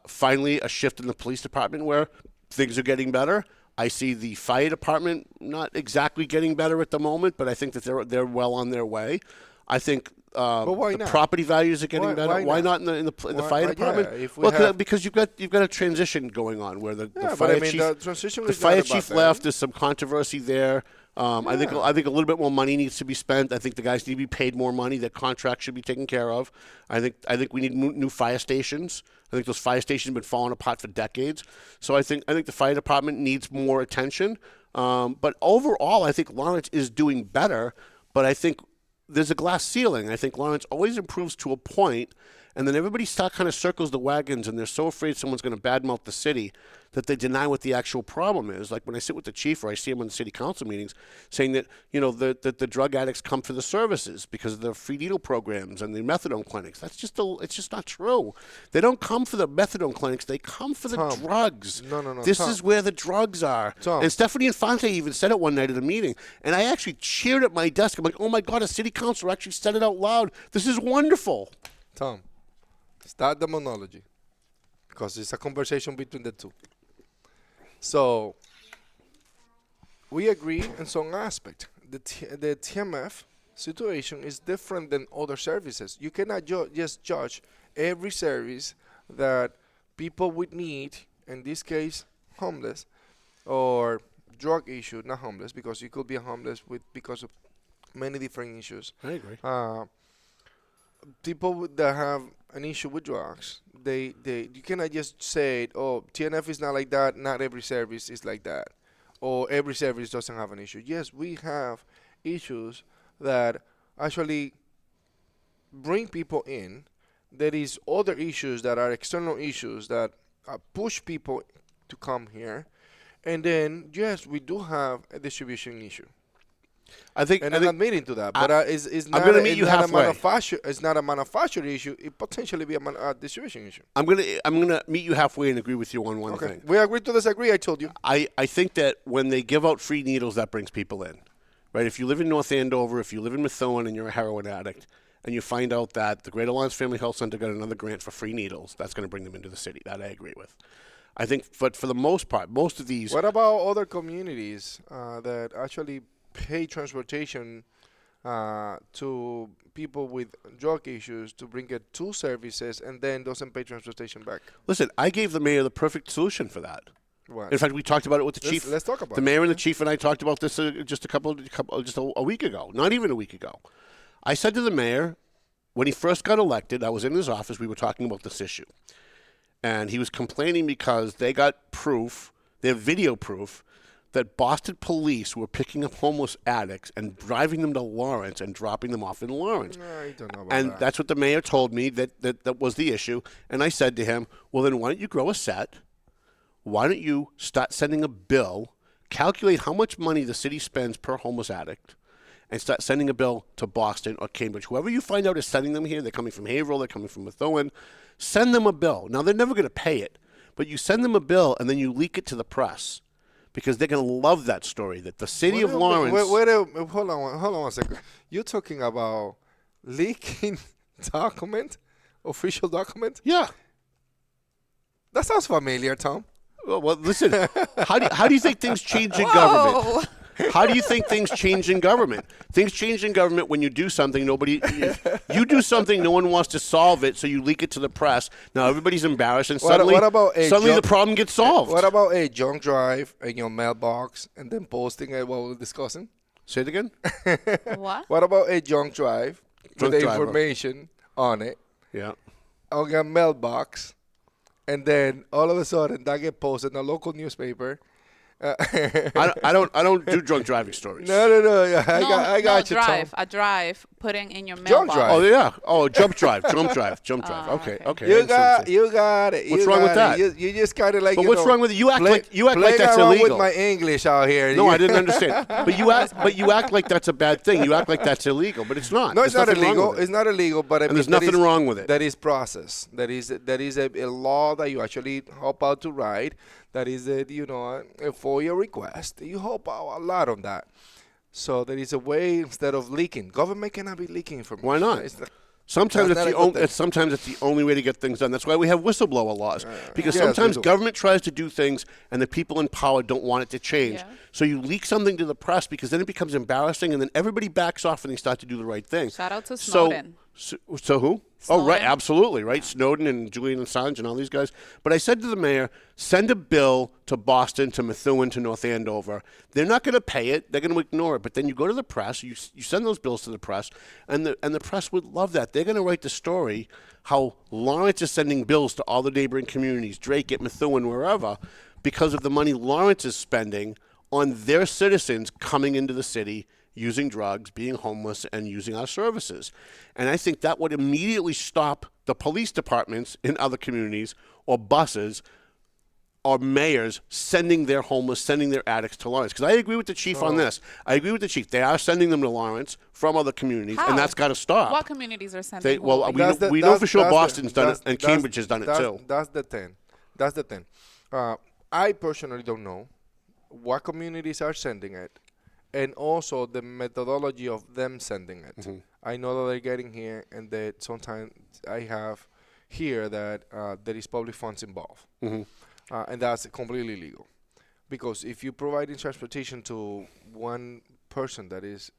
finally a shift in the police department where things are getting better. I see the fire department not exactly getting better at the moment, but I think that they're well on their way. I think the property values are getting better. Why not in the fire department? Because you've got a transition going on where the fire chief left. There's some controversy there. I think a little bit more money needs to be spent. I think the guys need to be paid more money. That contract should be taken care of. I think we need new fire stations. I think those fire stations have been falling apart for decades. So I think the fire department needs more attention. But overall, I think Lawrence is doing better. But I think there's a glass ceiling. I think Lawrence always improves to a point, and then everybody kind of circles the wagons, and they're so afraid someone's going to badmouth the city that they deny what the actual problem is. Like when I sit with the chief or I see him in the city council meetings saying that, that the drug addicts come for the services because of the free needle programs and the methadone clinics. It's just not true. They don't come for the methadone clinics. They come for the drugs. No. This is where the drugs are. And Stephanie Infante even said it one night at a meeting, and I actually cheered at my desk. I'm like, oh my God, a city councilor actually said it out loud. This is wonderful. Tom, start the monology because it's a conversation between the two. So we agree in some aspect. The TMF situation is different than other services. You cannot just judge every service that people with need, in this case, homeless, or drug issue, not homeless, because you could be homeless because of many different issues. I agree. People that have an issue with drugs, you cannot just say, oh, TNF is not like that. Not every service is like that, or every service doesn't have an issue. Yes, we have issues that actually bring people in. There is other issues that are external issues that push people to come here, and then yes, we do have a distribution issue. I'm admitting to that, but it's not. I'm going to meet you halfway. It's not a manufacturing issue. It potentially be a distribution issue. I'm gonna meet you halfway and agree with you on one thing. We agree to disagree. I told you. I think that when they give out free needles, that brings people in, right? If you live in North Andover, if you live in Methuen, and you're a heroin addict, and you find out that the Great Alliance Family Health Center got another grant for free needles, that's going to bring them into the city. That I agree with. I think, but for the most part, most of these. What about other communities that actually pay transportation to people with drug issues to bring it to services and then doesn't pay transportation back? Listen, I gave the mayor the perfect solution for that. What? In fact, we talked about it with the chief. Let's talk about the mayor and the chief and I talked about this just a week ago. Not even a week ago. I said to the mayor, when he first got elected, I was in his office, we were talking about this issue. And he was complaining because they got proof, they have video proof, that Boston police were picking up homeless addicts and driving them to Lawrence and dropping them off in Lawrence. I don't know about and that. That's what the mayor told me that was the issue. And I said to him, well, then why don't you grow a set? Why don't you start sending a bill, calculate how much money the city spends per homeless addict, and start sending a bill to Boston or Cambridge. Whoever you find out is sending them here, they're coming from Haverhill, they're coming from Methuen, send them a bill. Now, they're never going to pay it, but you send them a bill and then you leak it to the press because they're going to love that story, that the city of Lawrence... Hold on one second. You're talking about leaking official document? Yeah. That sounds familiar, Tom. Well, listen, how do you think things change in government? How do you think things change in government? Things change in government when you do something, you do something, no one wants to solve it, so you leak it to the press. Now everybody's embarrassed, and suddenly the problem gets solved. What about a junk drive in your mailbox and then posting it while we're discussing? Say it again? What? What about a junk drive with the information on it? Yeah. On your mailbox, and then all of a sudden that get posted in a local newspaper. I don't do drunk driving stories. No. I got you, drive. Tom. A drive putting in your mailbox. Drive. Oh yeah. Oh, jump drive. Okay. You got it. What's wrong with that? You just kind of like. But what's wrong with it? You act like that's around illegal. with my English out here. No, I didn't understand. But you act like that's a bad thing. You act like that's illegal, but it's not. No, it's There's not nothing wrong illegal. with it. It's not illegal, but I mean, there's nothing wrong with it. That is process. That is a law that you actually help out to write. That is a FOIA request. You help out a lot on that. So there is a way instead of leaking. Government cannot be leaking information. Why not? Sometimes it's the only way to get things done. That's why we have whistleblower laws. Because sometimes government tries to do things and the people in power don't want it to change. Yeah. So you leak something to the press because then it becomes embarrassing and then everybody backs off and they start to do the right thing. Shout out to Snowden. So who? Snowden. Oh, right, absolutely, right? Snowden and Julian Assange and all these guys. But I said to the mayor, send a bill to Boston, to Methuen, to North Andover. They're not going to pay it. They're going to ignore it. But then you go to the press, you send those bills to the press, and the press would love that. They're going to write the story how Lawrence is sending bills to all the neighboring communities, Drake, at Methuen, wherever, because of the money Lawrence is spending on their citizens coming into the city, using drugs, being homeless, and using our services. And I think that would immediately stop the police departments in other communities or buses or mayors sending their homeless, sending their addicts to Lawrence. Because I agree with the chief on this. I agree with the chief. They are sending them to Lawrence from other communities, How? and that's got to stop. What communities are sending? We know for sure Boston's done it, and Cambridge has done it too. That's the thing. I personally don't know what communities are sending it, and also the methodology of them sending it. Mm-hmm. I know that they're getting here, and that sometimes I have here that there is public funds involved. Mm-hmm. And that's completely legal. Because if you're providing transportation to one person that is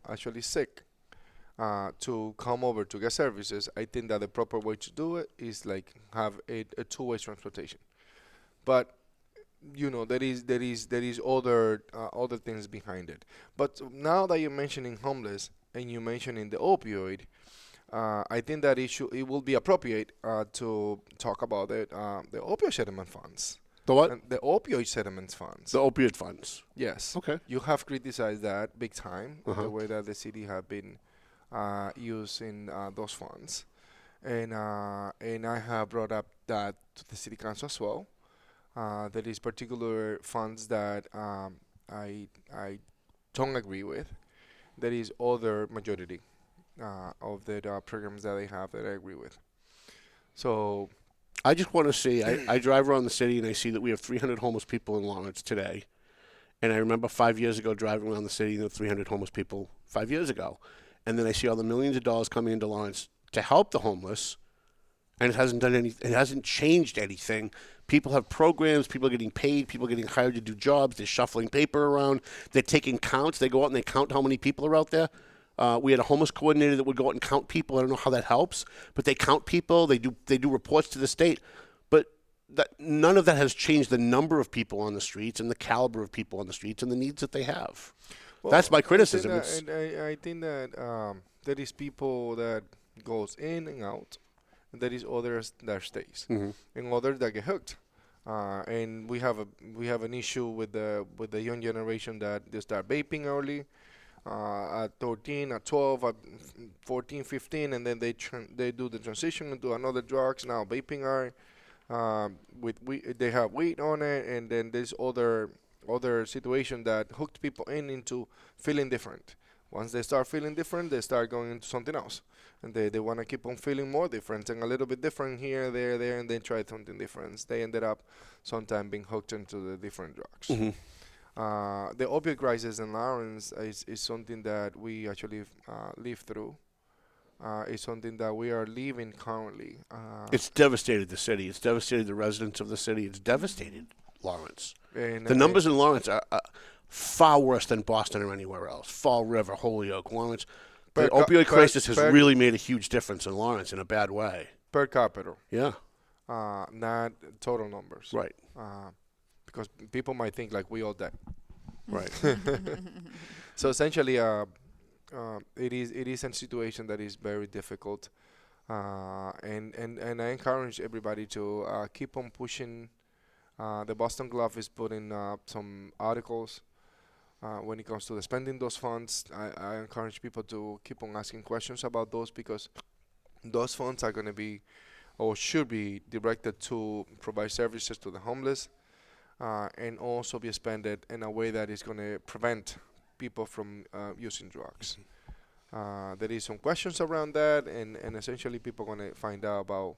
actually sick, to come over to get services, I think that the proper way to do it is like have a two-way transportation. But there is other things behind it. But now that you're mentioning homeless and you're mentioning the opioid, I think that it will be appropriate to talk about the opioid settlement funds. The what? And the opioid settlement funds. The opioid funds. Yes. Okay. You have criticized that big time, Uh-huh. the way that the city have been using those funds, and I have brought up that to the city council as well. There is particular funds that I don't agree with. There is other majority of the programs that they have that I agree with. So I just want to see. I drive around the city and I see that we have 300 homeless people in Lawrence today. And I remember 5 years ago driving around the city and there were 300 homeless people 5 years ago. And then I see all the millions of dollars coming into Lawrence to help the homeless, and it hasn't done anything. It hasn't changed anything. People have programs. People are getting paid. People are getting hired to do jobs. They're shuffling paper around. They're taking counts. They go out and they count how many people are out there. We had a homeless coordinator that would go out and count people. I don't know how that helps, but they count people. They do reports to the state, but none of that has changed the number of people on the streets and the caliber of people on the streets and the needs that they have. well, That's my criticism. I think that there is people that goes in and out, and there is others that stays, Mhm. and others that get hooked. And we have an issue with the young generation that they start vaping early, at 13, at 12, at 14, 15, and then they do the transition into another drugs. Now vaping are they have weed on it, and then there's other situation that hooked people into feeling different. Once they start feeling different, they start going into something else, and they want to keep on feeling more different and a little bit different here, there, and then try something different. They ended up sometimes being hooked into the different drugs. Mhm. The opioid crisis in Lawrence is something that we actually live through. It's something that we are living currently. It's devastated the city. It's devastated the residents of the city. It's devastated Lawrence. And The numbers in Lawrence are far worse than Boston or anywhere else. Fall River, Holyoke, Lawrence. The opioid crisis has really made a huge difference in Lawrence in a bad way. per capita, Yeah, not total numbers. right, Because people might think like we all dead. right. So essentially, it is a situation that is very difficult, and I encourage everybody to keep on pushing. The Boston Globe is putting some articles when it comes to the spending those funds. I encourage people to keep on asking questions about those, because those funds are going to be or should be directed to provide services to the homeless, and also be spent in a way that is going to prevent people from using drugs. There is some questions around that, and essentially people are going to find out about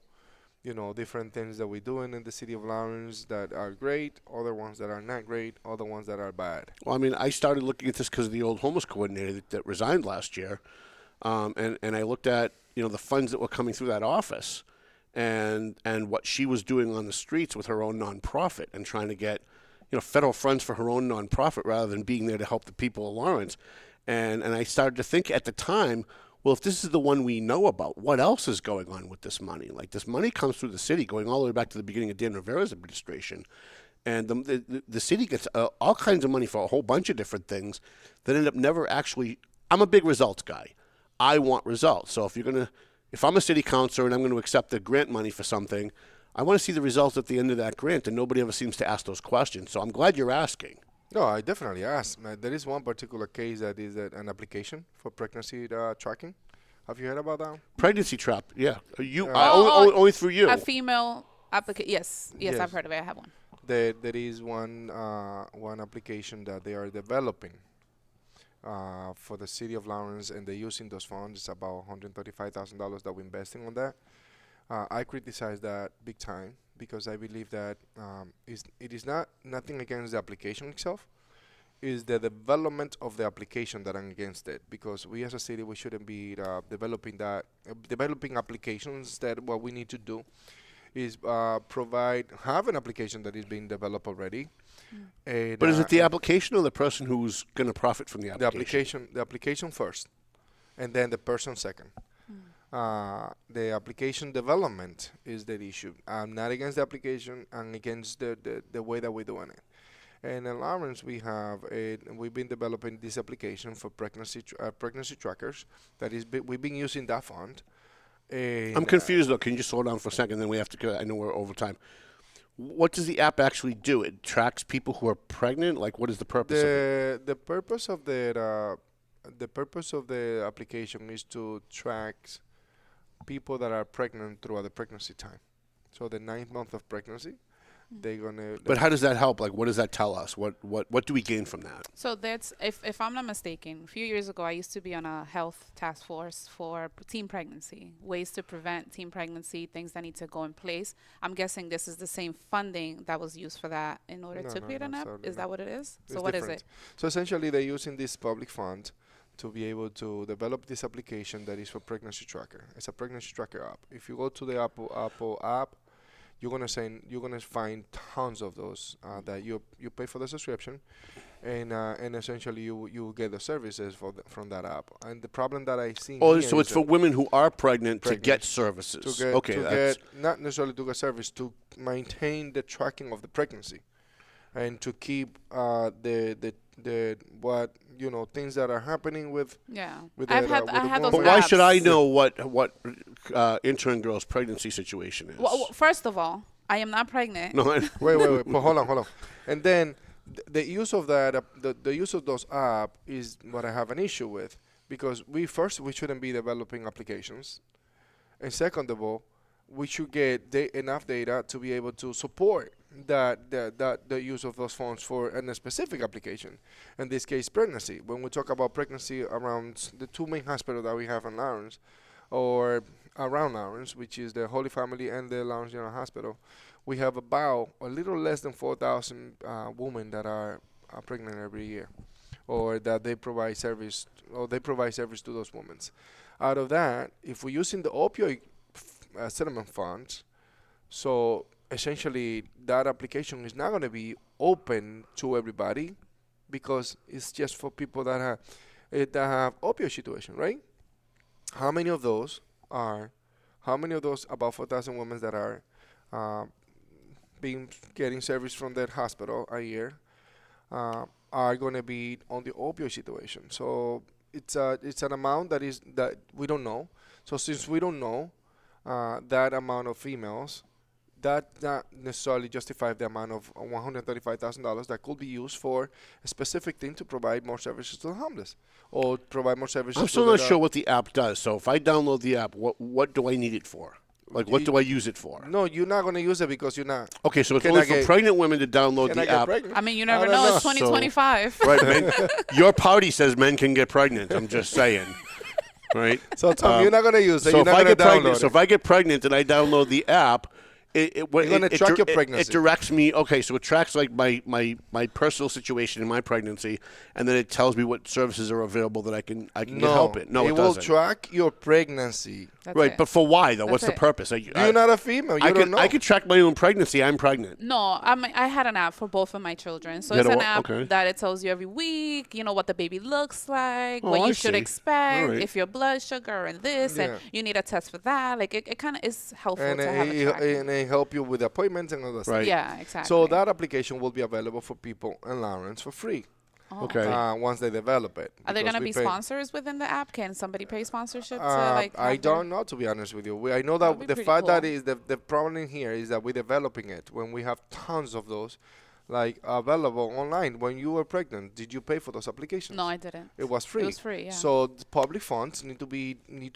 different things that we're doing in the city of Lawrence that are great, other ones that are not great, other ones that are bad. Well, I mean, I started looking at this because of the old homeless coordinator that resigned last year, and I looked at the funds that were coming through that office, and what she was doing on the streets with her own nonprofit and trying to get federal funds for her own nonprofit rather than being there to help the people of Lawrence, and I started to think at the time, well, if this is the one we know about, what else is going on with this money? Like, this money comes through the city, going all the way back to the beginning of Dan Rivera's administration. And the city gets all kinds of money for a whole bunch of different things that end up never actually. I'm a big results guy. I want results. So if I'm a city councilor and I'm going to accept the grant money for something, I want to see the results at the end of that grant, and nobody ever seems to ask those questions. So I'm glad you're asking. No, I definitely asked. There is one particular case that is an application for pregnancy tracking. Have you heard about that? Pregnancy trap, yeah. Only through you. A female applicant. Yes, Yes. I've heard of it. I have one. There is one application that they are developing for the city of Lawrence, and they're using those funds. It's about $135,000 that we're investing on that. I criticize that big time, because I believe that it is nothing against the application itself. Is the development of the application that I'm against it, because we as a city, we shouldn't be developing applications. That what we need to do is have an application that is being developed already. And, But is it the application or the person who's going to profit from the application? the application first, and then the person second. The application development is the issue. I'm not against the application. I'm against the way that we're doing it. And in Lawrence, we've been developing this application for pregnancy trackers. We've been using that fund. And, I'm confused though. Can you just slow down for a second? Then we have to go. I know we're over time. What does the app actually do? It tracks people who are pregnant. Like, what is the purpose of it? The purpose of the application is to track people that are pregnant throughout the pregnancy time. So the 9th month of pregnancy, they're gonna. But how does that help? Like, what does that tell us? What do we gain from that? So that's, if I'm not mistaken, a few years ago, I used to be on a health task force for teen pregnancy, ways to prevent teen pregnancy, things that need to go in place. I'm guessing this is the same funding that was used for that in order to create an app. Is that what it is? So what is it? So essentially, they're using this public fund to be able to develop this application that is for pregnancy tracker. It's a pregnancy tracker app. If you go to the Apple app, you're gonna find tons of those that you pay for the subscription, and essentially you get the services from that app. And the problem that I see So it's for women who are pregnant to get services. Not necessarily to get service, to maintain the tracking of the pregnancy, and to keep the what things that are happening with. Yeah, with I the had those. But why should I know what intern girl's pregnancy situation is? Well, first of all, I am not pregnant. No, wait. But hold on. And then the use of that, the use of those apps is what I have an issue with, because we shouldn't be developing applications, and second of all, we should get enough data to be able to support the use of those funds for a specific application. In this case, pregnancy. When we talk about pregnancy around the two main hospitals that we have in Lawrence, or around Lawrence, which is the Holy Family and the Lawrence General Hospital, we have about a little less than 4,000 women that are pregnant every year, or that they provide service to those women. Out of that, if we're using the opioid settlement funds, so essentially that application is not going to be open to everybody, because it's just for people that have opioid situation, right? How many of those about 4,000 women that are getting service from that hospital a year are going to be on the opioid situation? So it's an amount that we don't know. So since we don't know that amount of females, that not necessarily justify the amount of $135,000 that could be used for a specific thing to provide more services to the homeless, or provide more services. I'm still not sure what the app does. So if I download the app, what do I need it for? Like, what do I use it for? No, you're not going to use it because you're not. Okay, so it's only for pregnant women to download the app. I mean, you never know. It's 2025. So, right, men, your party says men can get pregnant. I'm just saying. Right? So, Tom, you're not going to use it. So you're not going to download it. So if I get pregnant and I download the app, you're going to track your pregnancy. It directs me. Okay, so it tracks like my personal situation in my pregnancy, and then it tells me what services are available that I can get help in. No, it doesn't. It will track your pregnancy. That's right, it. but for why though? That's What's the it. purpose? You're not a female. You don't know. I could track my own pregnancy. I'm pregnant. No, I had an app for both of my children. So You it's had an a app okay. that it tells you every week, what the baby looks like, Oh, what I you should see. expect, All right. if your blood sugar and this, and you need a test for that. Like, it kind of is helpful and to have a tracking. and they help you with appointments and all that Right. stuff. Yeah, exactly. So that application will be available for people in Lawrence for free. Oh. Okay. Once they develop it. Are there because going to we be pay- sponsors within the app? Can somebody pay sponsorship to I have don't know, to be honest with you. I know That would that be the pretty fact that cool. is the problem here is that we're developing it when we have tons of those, like, available online. When you were pregnant, did you pay for those applications? No, I didn't. It was free. It was free, yeah. So the public funds need to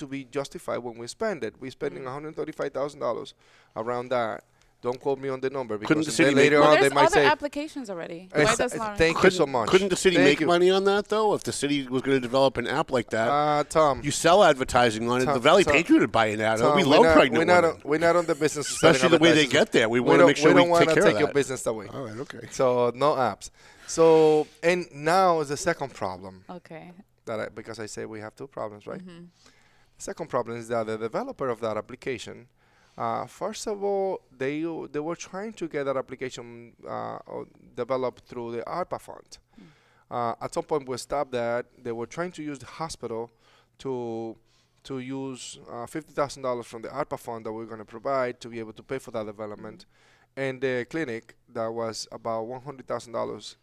be justified when we spend it. We're spending $135,000 around that. Don't quote me on the number, Couldn't because the city then make later Well, on they there's might other say, applications already. Why does Lawrence? thank you so much. Couldn't the city Thank make you. money on that though? If the city was going to develop an app like that, Tom, you sell advertising on it. Tom, The Valley Tom, Patriot would buy an ad. Tom, we we're love not- pregnant women. We're not on the business of selling Especially the way they advertisements. get there. We want to make sure we don't want take to care take of your that. business away. All right, okay. So no apps. So, and now is the second problem Okay. because I say we have two problems, right? The second problem is that the developer of that application, first of all, they were trying to get that application developed through the ARPA fund. At some point, we stopped that. They were trying to use the hospital to use $50,000 from the ARPA fund that we're going to provide to be able to pay for that development, and the clinic that was about $100,000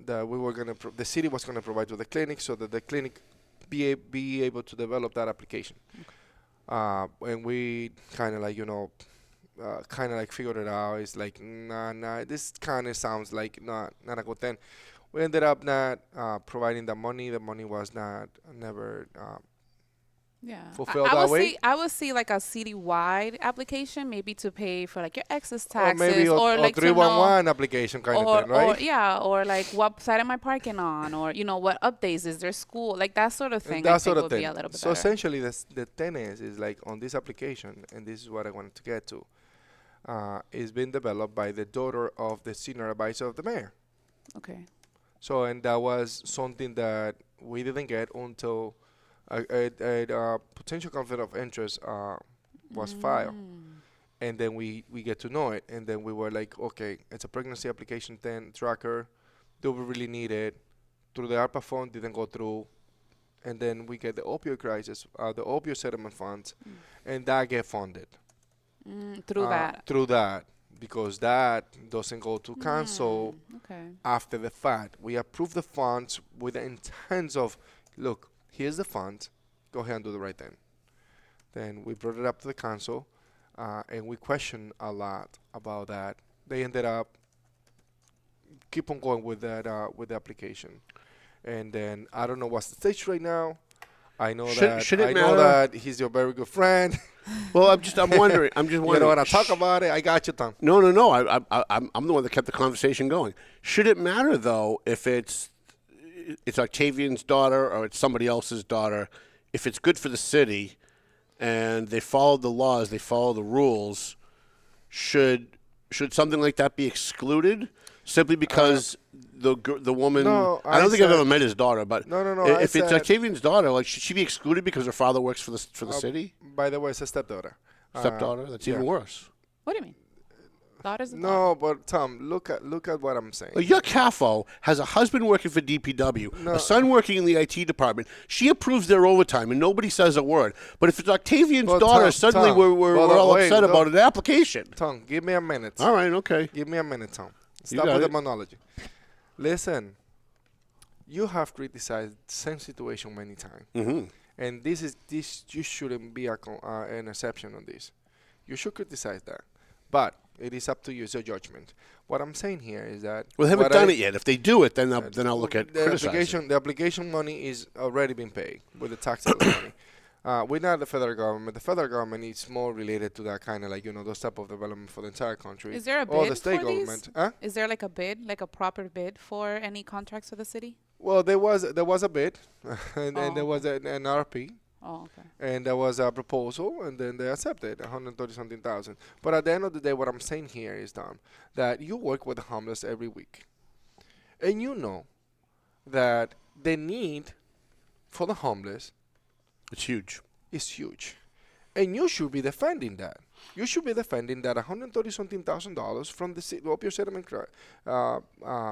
that we were going to the city was going to provide to the clinic so that the clinic be able to develop that application. And we kind of like figured it out. It's like nah, this kind of sounds like not a good thing. We ended up not providing the money. The money was never fulfilled that way. I would see like a city-wide application, maybe to pay for like your excess Or taxes, maybe or like 311 application kind of thing, right? Or like what side am I parking on, or what updates is there school, like that sort of thing. That I sort think of would thing. be a little bit So better. essentially, the thing is like on this application, and this is what I wanted to get to, is being developed by the daughter of the senior advisor of the mayor. Okay. So, and that was something that we didn't get until a potential conflict of interest was filed. And then we get to know it. And then we were like, okay, it's a pregnancy application tracker. Do we really need it? Through the ARPA fund, didn't go through. And then we get the opioid crisis, the opioid settlement funds, and that get funded. Through that. Through that. Because that doesn't go to council after the fact. We approve the funds with the intent of, look, here's the funds, go ahead and do the right thing. Then we brought it up to the council, and we questioned a lot about that. They ended up keep on going with that with the application. And then I don't know what's the stage right now. I know that he's your very good friend. Well, I'm just wondering. You don't want to talk about it? I got you, Tom. No. I'm the one that kept the conversation going. Should it matter though if it's Octavian's daughter or it's somebody else's daughter? If it's good for the city, and they followed the laws, they follow the rules, should something like that be excluded simply because the woman? No, I don't think I've ever met his daughter, but no. If it's Octavian's daughter, like, should she be excluded because her father works for the city? By the way, it's a stepdaughter. Stepdaughter? That's even worse. What do you mean? Daughters? No, but Tom, look at what I'm saying. Your CAFO has a husband working for DPW, a son working in the IT department. She approves their overtime, and nobody says a word. But if it's Octavian's daughter, suddenly we're all upset about an application. Tom, give me a minute. All right, okay. Give me a minute, Tom. Stop with the monology. Listen, you have criticized the same situation many times, and this you shouldn't be an exception on this. You should criticize that, but it is up to you. It's your judgment. What I'm saying here is that they haven't done it yet. If they do it, then I'll look at criticizing. The application money is already been paid with the tax money. We're not the federal government. The federal government is more related to that kind of like those type of development for the entire country. Is there a bid or the state for government? these? Huh? Is there like a bid, like a proper bid for any contracts for the city? Well, there was a bid, and there was an RP. Oh, okay. And there was a proposal, and then they accepted 130-something thousand. But at the end of the day, what I'm saying here is, Don, that you work with the homeless every week. And you know that the need for the homeless it's huge. Is huge. And you should be defending that. You should be defending that $130-something thousand from the opioid settlement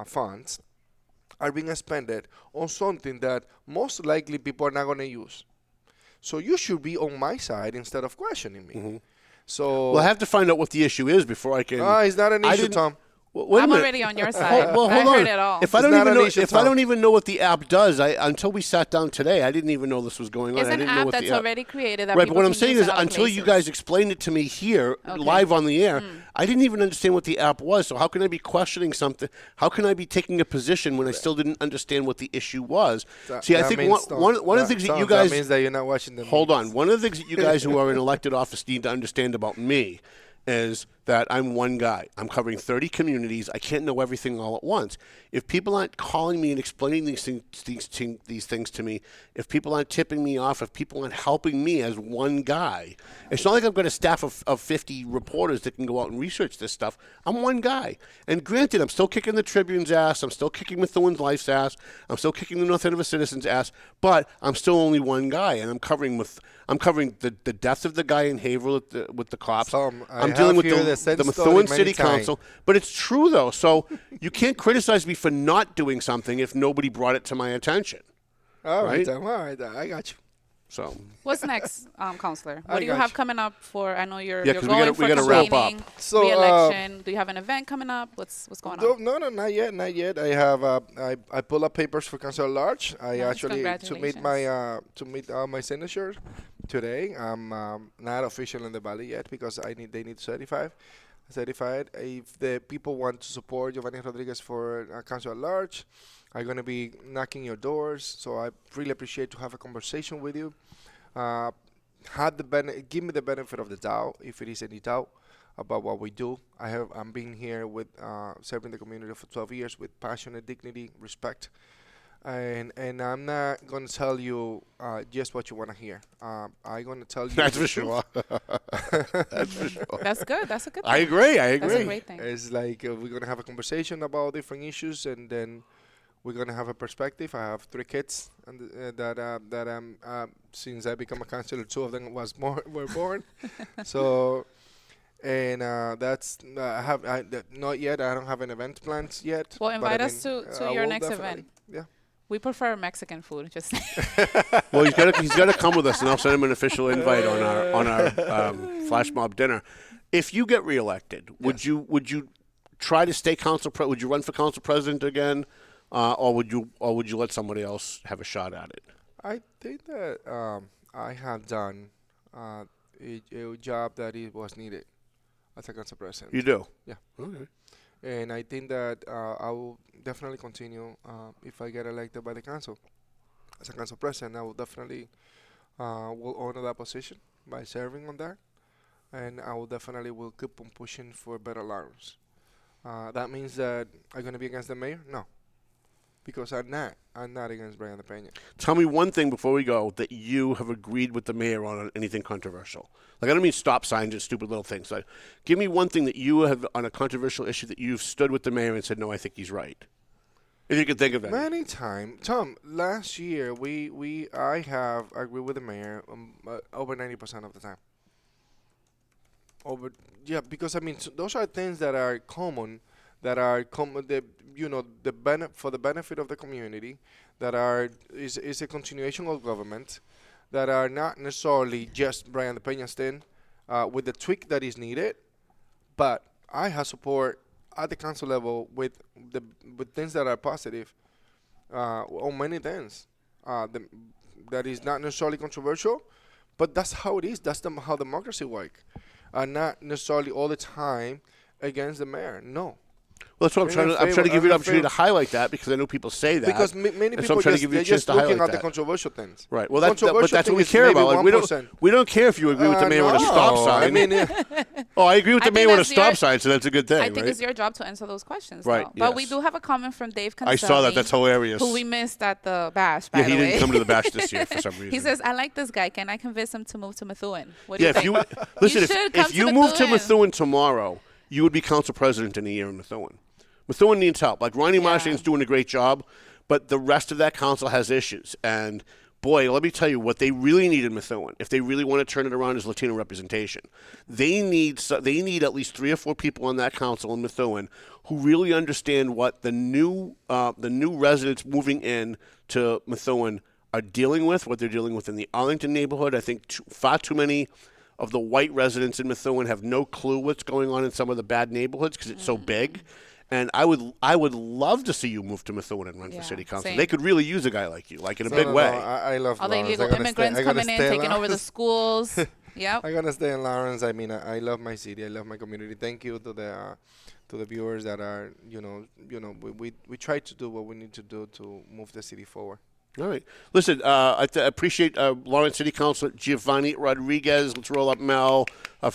funds are being expended on something that most likely people are not going to use. So you should be on my side instead of questioning me. So I have to find out what the issue is before I can. It's not an issue, Tom. I'm already on your side. Hold I on. heard it all. If I don't even know what the app does, until we sat down today, I didn't even know this was going on. It's I an didn't app know what that's the app, already created. That right, people but what I'm can saying use is, in other until you places. guys explained it to me here, live on the air, I didn't even understand what the app was. So how can I be questioning something? How can I be taking a position when I still didn't understand what the issue was? See, I think one of the things that you guys that means that you're not watching the hold on. One of the things that you guys who are in elected office need to understand about me is that I'm one guy. I'm covering 30 communities. I can't know everything all at once. If people aren't calling me and explaining these things to me, if people aren't tipping me off, if people aren't helping me as one guy, it's not like I've got a staff of 50 reporters that can go out and research this stuff. I'm one guy. And granted, I'm still kicking the Tribune's ass. I'm still kicking Methuen Life's ass. I'm still kicking the North End of a Citizen's ass. But I'm still only one guy, and I'm covering the death of the guy in Haverhill with the cops. I'm dealing with the Methuen City Council. But it's true, though. So you can't criticize me for not doing something if nobody brought it to my attention. All right, Right? then. All right, then. I got you. So What's next, Counselor? What I do you got have you. coming up for? I know you're Yeah, you're 'cause going we for gotta wrap up. campaigning, So, re-election. Do you have an event coming up? What's going on? No, not yet, not yet. I have I pull up papers for council at large. I Nice, actually submit my to meet all my signatures today. I'm not official in the valley yet because they need certified. If the people want to support Jeovanny Rodriguez for council at large, I'm gonna be knocking your doors. So I really appreciate to have a conversation with you. Give me the benefit of the doubt if it is any doubt about what we do. I'm being here with serving the community for 12 years with passion and dignity, respect, and I'm not gonna tell you just what you want to hear. I'm gonna tell you. that's the for truth. sure. That's for sure. That's good. That's a good thing. I agree. That's a great thing. It's like we're gonna have a conversation about different issues, and then we're gonna have a perspective. I have 3 kids, and that since I become a counselor, 2 of them were born. So, and that's not yet. I don't have an event planned yet. Well, but invite I us mean, to I your will next definitely- event. Yeah. We prefer Mexican food. Just Well, he's got to come with us, and I'll send him an official invite on our flash mob dinner. If you get reelected, would you try to stay would you run for council president again, or would you let somebody else have a shot at it? I think that I have done a job that it was needed as a council president. You do. Yeah. Okay. And I think that I will definitely continue if I get elected by the council. As a council president, I will definitely will honor that position by serving on that. And I will definitely will keep on pushing for better lives. That means that I'm going to be against the mayor? No. Because I'm not against Brian De Peña. Tell me one thing before we go that you have agreed with the mayor on anything controversial. Like, I don't mean stop signs and stupid little things. Like, give me one thing that you have on a controversial issue that you've stood with the mayor and said, no, I think he's right. If you could think of any. Many times. Tom, last year I have agreed with the mayor over 90% of the time. Because I mean, those are things that are common, for the benefit of the community, that is a continuation of government, that are not necessarily just Brian De Peña's thing, with the tweak that is needed, but I have support at the council level with things that are positive on many things. That is not necessarily controversial, but that's how it is. That's how democracy works. Not necessarily all the time against the mayor. No. Well, that's what I'm trying to give you an opportunity to highlight that because I know people say that. Because many And so I'm people trying to give you a they're chance just to looking highlight at the that. controversial things. Right. Well, but that's Controversial what thing we is care maybe about. Like, 1%. we don't care if you agree with the mayor on a stop No, sign. I mean, oh, I agree with I the think mayor on a that's stop your- sign, so that's a good thing, I think right? it's your job to answer those questions. Right, Though. But we yes. do have a comment from Dave Conselli. I saw that. That's hilarious. Who we missed at the bash, by Yeah, the he way. didn't come to the bash this year for some reason. He says, I like this guy. Can I convince him to move to Methuen? What do yeah, you think? listen, You should come if to you move to Methuen. Methuen tomorrow, you would be council president in a year in Methuen. Methuen needs help. Like, Ronnie Marcian's doing a great job, but the rest of that council has issues. And, boy, let me tell you what they really need in Methuen, if they really want to turn it around, is Latino representation. They need at least 3 or 4 people on that council in Methuen who really understand what the new residents moving in to Methuen are dealing with, what they're dealing with in the Arlington neighborhood. I think far too many of the white residents in Methuen have no clue what's going on in some of the bad neighborhoods because it's so big. And I would love to see you move to Methuen and run for city council. same. They could really use a guy like you, like in a big way. I love All the Lawrence. illegal immigrants coming in, taking over the schools. Yep. I'm gonna stay in Lawrence. I mean, I love my city. I love my community. Thank you to the viewers that are, we try to do what we need to do to move the city forward. All right. Listen, I appreciate Lawrence City Councilor Jeovanny Rodriguez. Let's roll up Mel.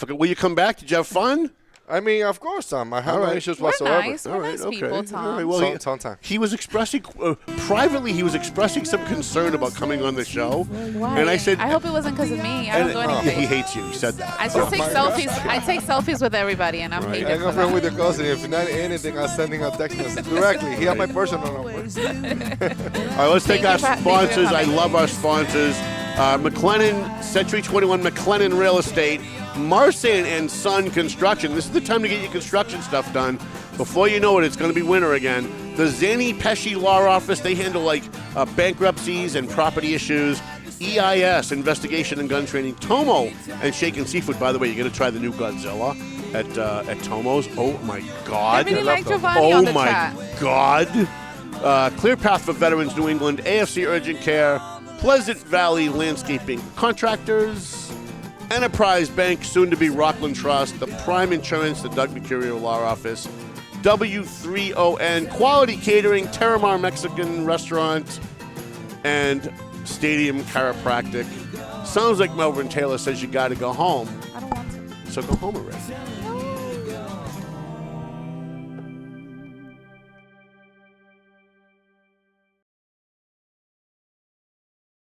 Will you come back? Did you have fun? I mean, of course, Tom. I have no issues We're whatsoever. nice. We're nice people, Tom. All right. Well, Sometime. he was expressing privately. He was expressing some concern about coming on the show, Why? and I said, I hope it wasn't because of me. I don't do anything. he hates you. He said that. I just take selfies. I take selfies with everybody, and I'm Right. hated I for go friend that. with your cousin. If not anything, I'm sending a text message directly. He has my personal number. All right, let's take Thank our you for- thank you for sponsors. I coming. love our sponsors. McLennan, Century 21 McLennan Real Estate, Marsan and Son Construction. This is the time to get your construction stuff done. Before you know it, it's going to be winter again. The Zani Pesci Law Office, they handle like bankruptcies and property issues. EIS, Investigation and Gun Training. Tomo and Shaken Seafood. By the way, you're going to try the new Godzilla at Tomo's. Oh, my God. I really like Jeovanny on the chat. Oh, my God. Clear Path for Veterans New England. AFC Urgent Care. Pleasant Valley Landscaping Contractors. Enterprise Bank, soon to be Rockland Trust. The Prime Insurance, the Doug Mercurio Law Office. W3ON, Quality Catering, Terramar Mexican Restaurant, and Stadium Chiropractic. Sounds like Melvin Taylor says you got to go home. I don't want to. So go home already.